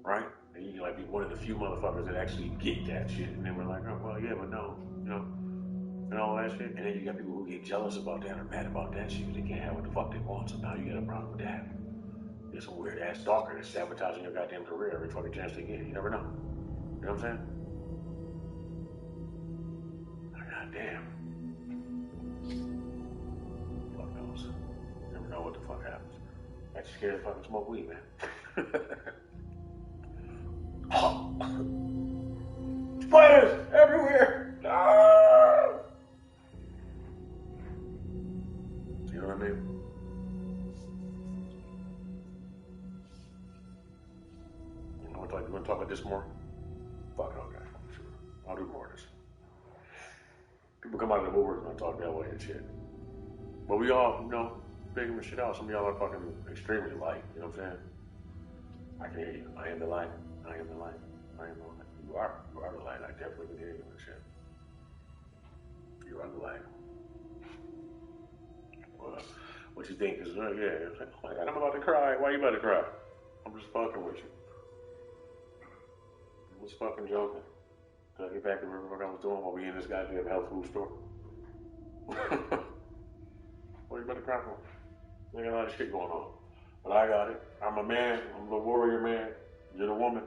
Right? And you can like be one of the few motherfuckers that actually get that shit. And then we're like, oh, well, yeah, but no. You know? And all that shit. And then you got people who get jealous about that or mad about that shit. They can't have what the fuck they want. So now you got a problem with that. There's some weird ass stalker that's sabotaging your goddamn career every fucking chance they get. You never know. You know what I'm saying? God damn. Fuck knows. You never know what the fuck happens. I just scared to fucking smoke weed, man. Spiders everywhere! Ah! You know what I mean? You know, you want to talk about this more? Fuck it, okay. Sure. I'll do more of this. People come out of the woodwork and talk that way and shit. But we all, you know, figuring shit out. Some of y'all are fucking extremely light, you know what I'm saying? I can hear you. I am the light. I am the light. I am the light. You are the light. I definitely can hear you and shit. You are the light. Well, what you think is, yeah, oh my God, I'm about to cry. Why you about to cry? I'm just fucking with you. I'm just fucking joking. Did I get back to whatever I was doing while we in this goddamn health food store? What are you about to cry for? They got a lot of shit going on. But I got it. I'm a man. I'm the warrior man. You're the woman.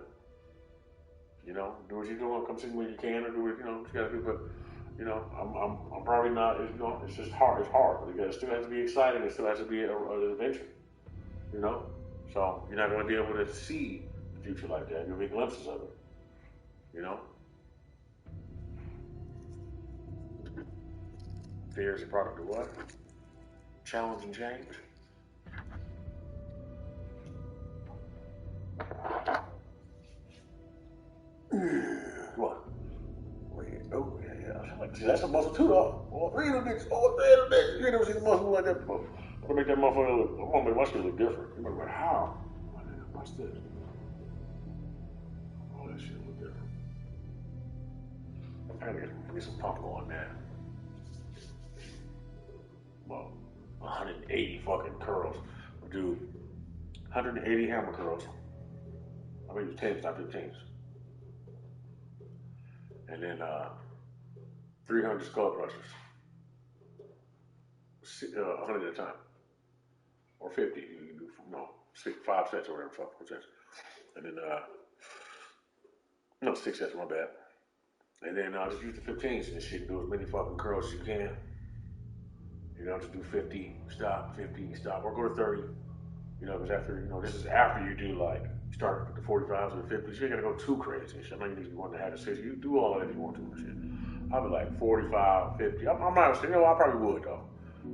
You know, do what you're doing. Come see me when you can, or do what you know what you gotta do. But you know, I'm probably not. You know, it's just hard. It's hard. But it still has to be exciting. It still has to be an adventure. You know, so you're not going to be able to see the future like that. You'll get glimpses of it. You know, fear is a product of what? Challenge and change. What? Wait, oh, yeah. Like, see, that's a muscle too, though. All three of them niggas. All three of them niggas. You ain't never seen a muscle like that before. I'm gonna make that motherfucker look. I'm gonna make my shit look different. You're like, how? Watch this. Oh, that shit look different. I gotta get some pump going, man. Well, 180 fucking curls. I'll do 180 hammer curls. I mean, 10s, not 15s. And then 300 skull thrusters. 100 at a time. Or 50. You can do, 5 sets or whatever, 4 sets. And then, 6 sets, my bad. And then just use the 15s and shit. Do as many fucking curls as you can. You know, just do 50, stop, or go to 30. You know, because after, this is after you do like, start with the 45s or the 50s. You ain't gotta go too crazy and shit. I'm not gonna want to have the 60. You do all of that if you want to and shit. I'll be like 45, 50. I'm not saying, I probably would though.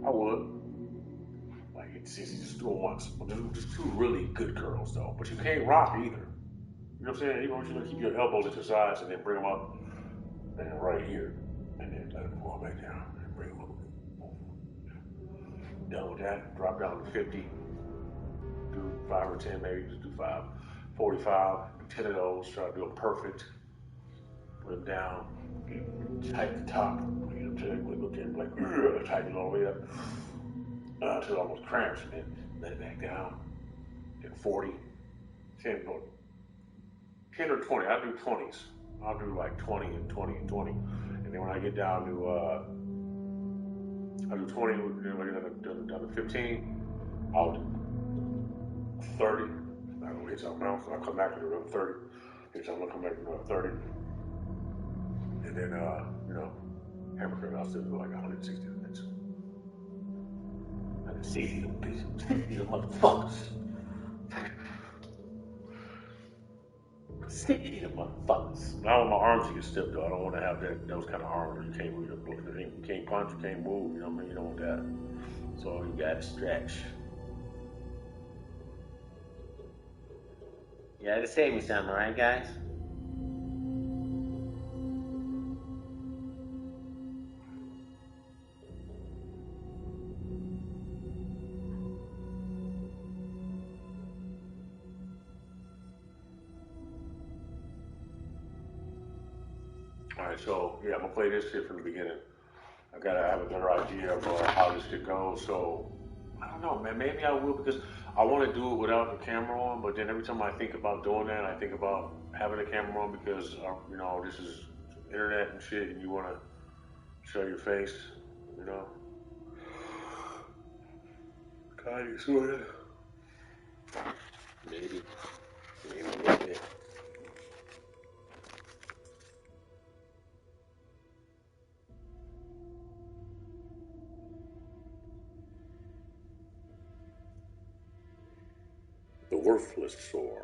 I would. Like, it's easy, just do it once. Just 2 really good curls though. But you can't rock either. You know what I'm saying? You want you to keep your elbows at your sides and then bring them up. And then right here. And then let them fall back down. And bring them up. Done with that, drop down to 50. Do 5 or 10 maybe, just do 5. 45, do 10 of those, try to do them perfect. Put them down, tighten the top, tighten it all the way up until it almost cramps, and then let it back down. Then 40, 10 or 20, I do 20s. I'll do like 20 and 20 and 20. And then when I get down to, I'll do 20, then when I get down to 15, I'll do 30. I'll hit something else. I'll come back to another 30. Hit something, I'll come back to another 30. And then, Hamburger, I'll still do like 160 minutes. I can see them bitches. These motherfuckers. See them motherfuckers. Not on my arms you get stiff though. I don't want to have those kind of arms where you can't move your book. You can't punch, you can't move, you know what I mean? You don't want that. So you gotta stretch. You gotta save me something, alright guys? Alright, so yeah, I'm gonna play this shit from the beginning. I gotta have a better idea of how this shit goes. So I don't know, man. Maybe I will because I want to do it without the camera on. But then every time I think about doing that, I think about having the camera on because you know this is internet and shit, and you want to show your face, you know. Kind of sort of. Maybe a little bit. The worthless sword.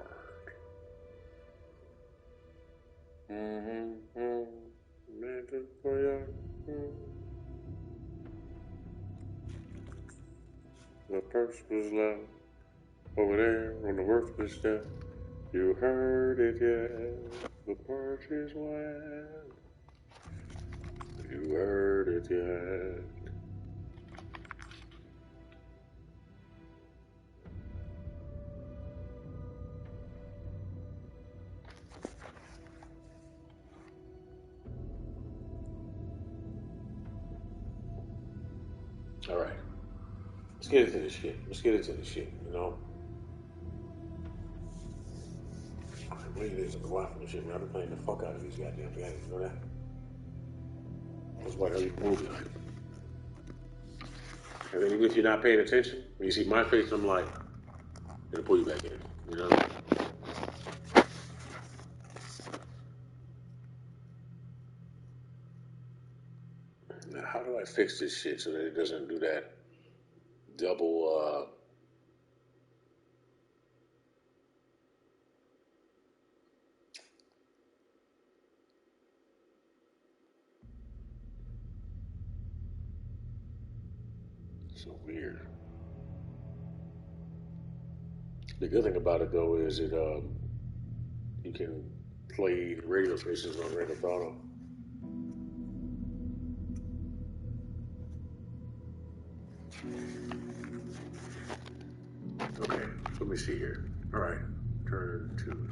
The purse was loud over there on the worthless step. You heard it yet? The purse is loud. You heard it yet? All right. Let's get into this shit. You know. I believe there's a lot from this shit, man. I've been playing the fuck out of these goddamn games. You know that? That's why I movie. And then even if you're not paying attention, when you see my face, I'm like, it'll pull you back in. You know? Now, how do I fix this shit so that it doesn't do that double, so weird. The good thing about it, though, is you can play radio stations on Grand Theft Auto. Okay, let me see here. All right, turn to.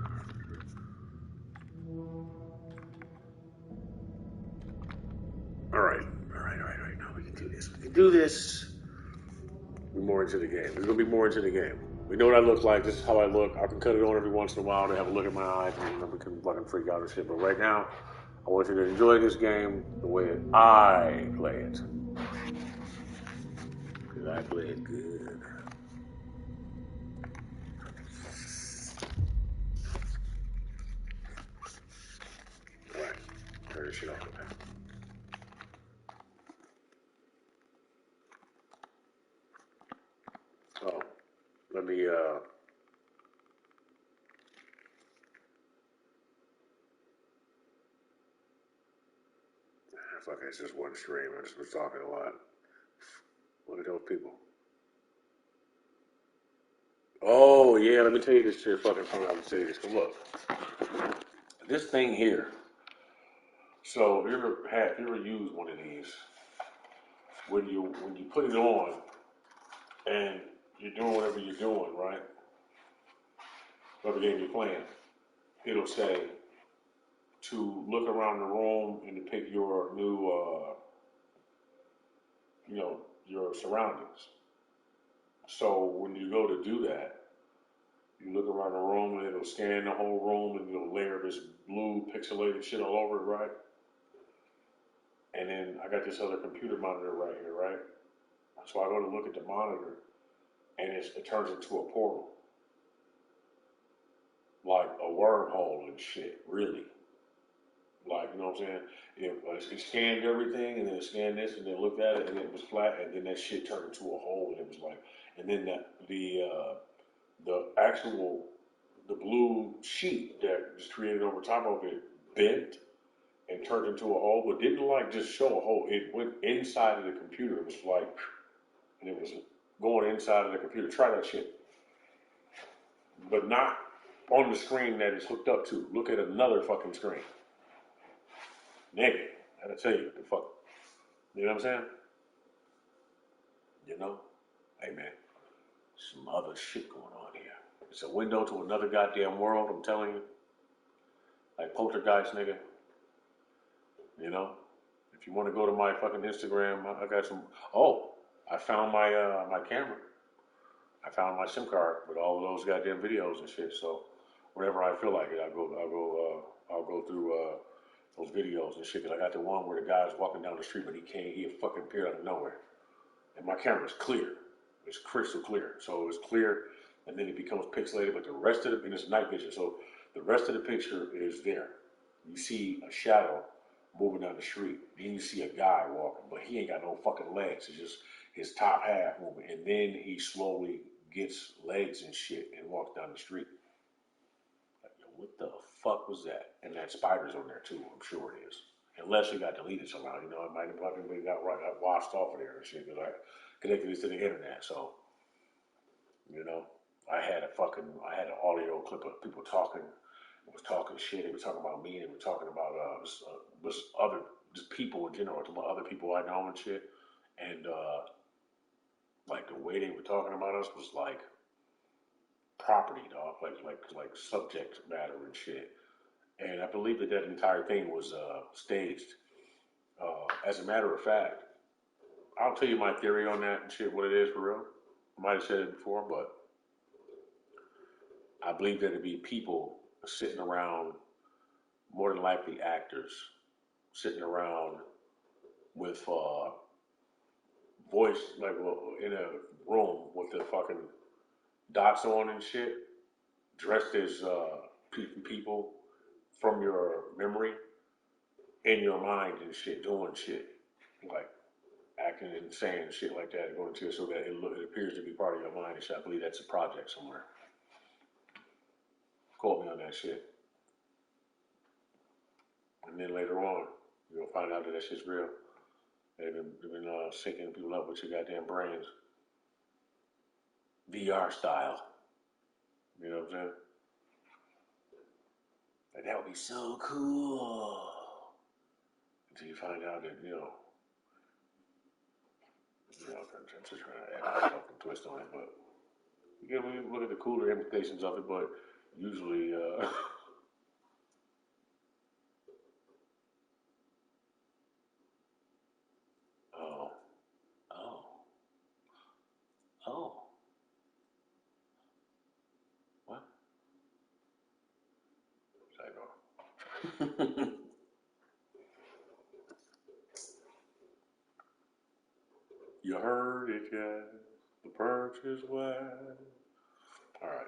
All right. Now we can do this. We can do this. Be more into the game. We're gonna be more into the game. We know what I look like. This is how I look. I can cut it on every once in a while to have a look at my eyes, and then we can fucking freak out and shit. But right now, I want you to enjoy this game the way I play it. Because I play it good. All right. Turn this shit off. Oh, let me, fuck, it's just one stream. I just was talking a lot. Look at those people. Oh, yeah, let me tell you this shit. Fucking thing. I would say this. Come look. This thing here. So, if you ever used one of these, when you put it on and you're doing whatever you're doing, right? Whatever game you're playing, it'll say to look around the room and to pick your new, your surroundings. So when you go to do that, you look around the room and it'll scan the whole room and it'll layer this blue pixelated shit all over it, right? And then I got this other computer monitor right here, right? So I go to look at the monitor and it turns into a portal. Like a wormhole and shit, really. Like, you know what I'm saying? It scanned everything, and then it scanned this, and then looked at it, and it was flat, and then that shit turned into a hole, and it was like, and then the actual the blue sheet that was created over top of it bent and turned into a hole, but didn't like just show a hole. It went inside of the computer. It was like, and it was going inside of the computer. Try that shit, but not on the screen that it's hooked up to. Look at another fucking screen. Nigga, I gotta tell you what the fuck. You know what I'm saying? You know? Hey man, some other shit going on here. It's a window to another goddamn world, I'm telling you. Like poltergeist, nigga. You know? If you want to go to my fucking Instagram, I got some. Oh, I found my my camera. I found my SIM card with all of those goddamn videos and shit. So whenever I feel like it, I'll go through those videos and shit. Cause I got the one where the guy's walking down the street, but he fucking appeared out of nowhere. And my camera's clear. It's crystal clear. So it's clear, and then it becomes pixelated. But the rest of and it's night vision. So the rest of the picture is there. You see a shadow moving down the street. Then you see a guy walking, but he ain't got no fucking legs. It's just his top half moving. And then he slowly gets legs and shit and walks down the street. Like, yo, what the fuck was that? And that spider's on there too. I'm sure it is. Unless it got deleted somehow, you know, it might have fucking got washed off of there and shit. Because I connected this to the internet, so you know, I had an audio clip of people talking. It was talking shit. They were talking about me. They were talking about other just people in general, talking about other people I know and shit. And like the way they were talking about us was like property, dog, like subject matter and shit. And I believe that entire thing was staged. As a matter of fact, I'll tell you my theory on that and shit, what it is for real. I might have said it before, but I believe that it'd be people sitting around, more than likely actors, sitting around with voice, like in a room with the fucking dots on and shit, dressed as people from your memory in your mind and shit, doing shit, like acting and saying shit like that, going to it so that it appears to be part of your mind and shit. I believe that's a project somewhere. Quote me on that shit. And then later on, you'll find out that that shit's real. They've been syncing people up with your goddamn brains. VR style. You know what I'm saying? And that would be so cool. Until you find out that, I'm just trying to add a fucking twist on it, but you can look at the cooler implications of it, but usually, oh, oh, oh, what? Psycho. You heard it, guys. The perch is wide. All right.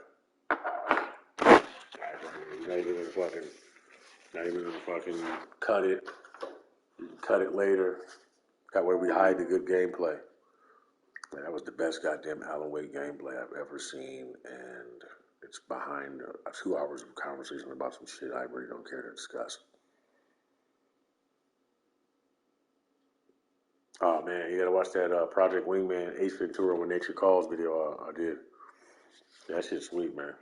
Not even gonna fucking cut it. You can cut it later. That way we hide the good gameplay. Man, that was the best goddamn Alan Wake gameplay I've ever seen, and it's behind 2 hours of conversation about some shit I really don't care to discuss. Oh man, you gotta watch that Project Wingman Ace Ventura When Nature Calls video I did. That shit's sweet, man.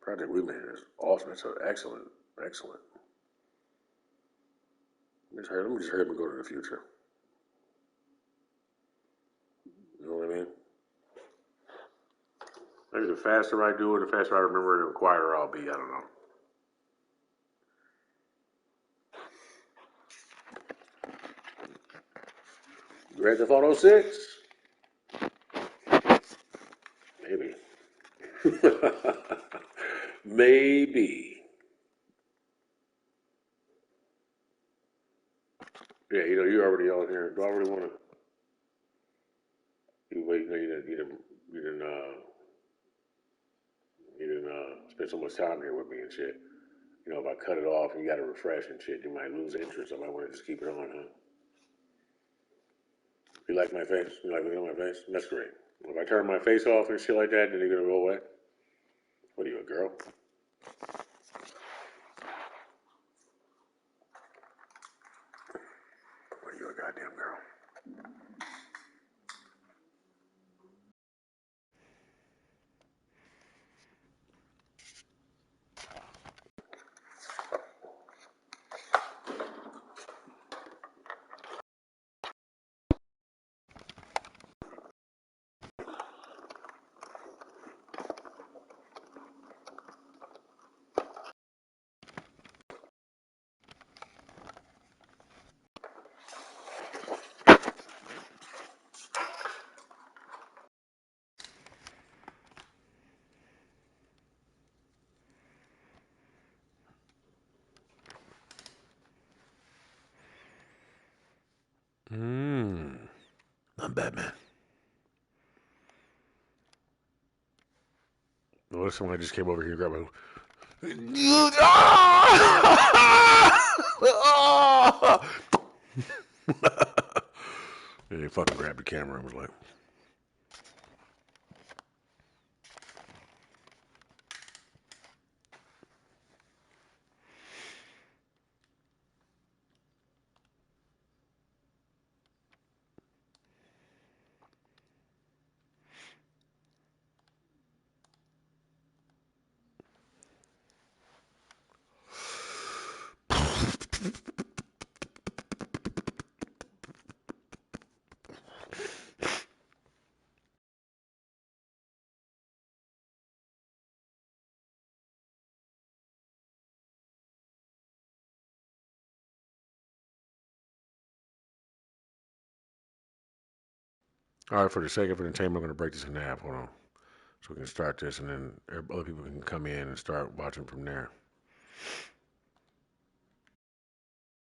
Project Wingman is awesome. It's excellent. Let me just hurry up and go to the future. You know what I mean? Maybe the faster I do it, the faster I remember it, the quieter I'll be. I don't know. Grand Theft Auto 6? Maybe. Maybe. Yeah, you already on here. Do I really want to? you didn't spend so much time here with me and shit. You know, if I cut it off and you got to refresh and shit, you might lose interest. I might want to just keep it on, huh? You like my face? You like looking at my face? That's great. If I turn my face off and shit like that, then you're gonna go away. What are you, a girl? What are you, a goddamn girl? I'm Batman. What if someone just came over here and grabbed my. And they fucking grabbed the camera and was like, all right, for the sake of entertainment, I'm going to break this in half. Hold on. So we can start this and then other people can come in and start watching from there.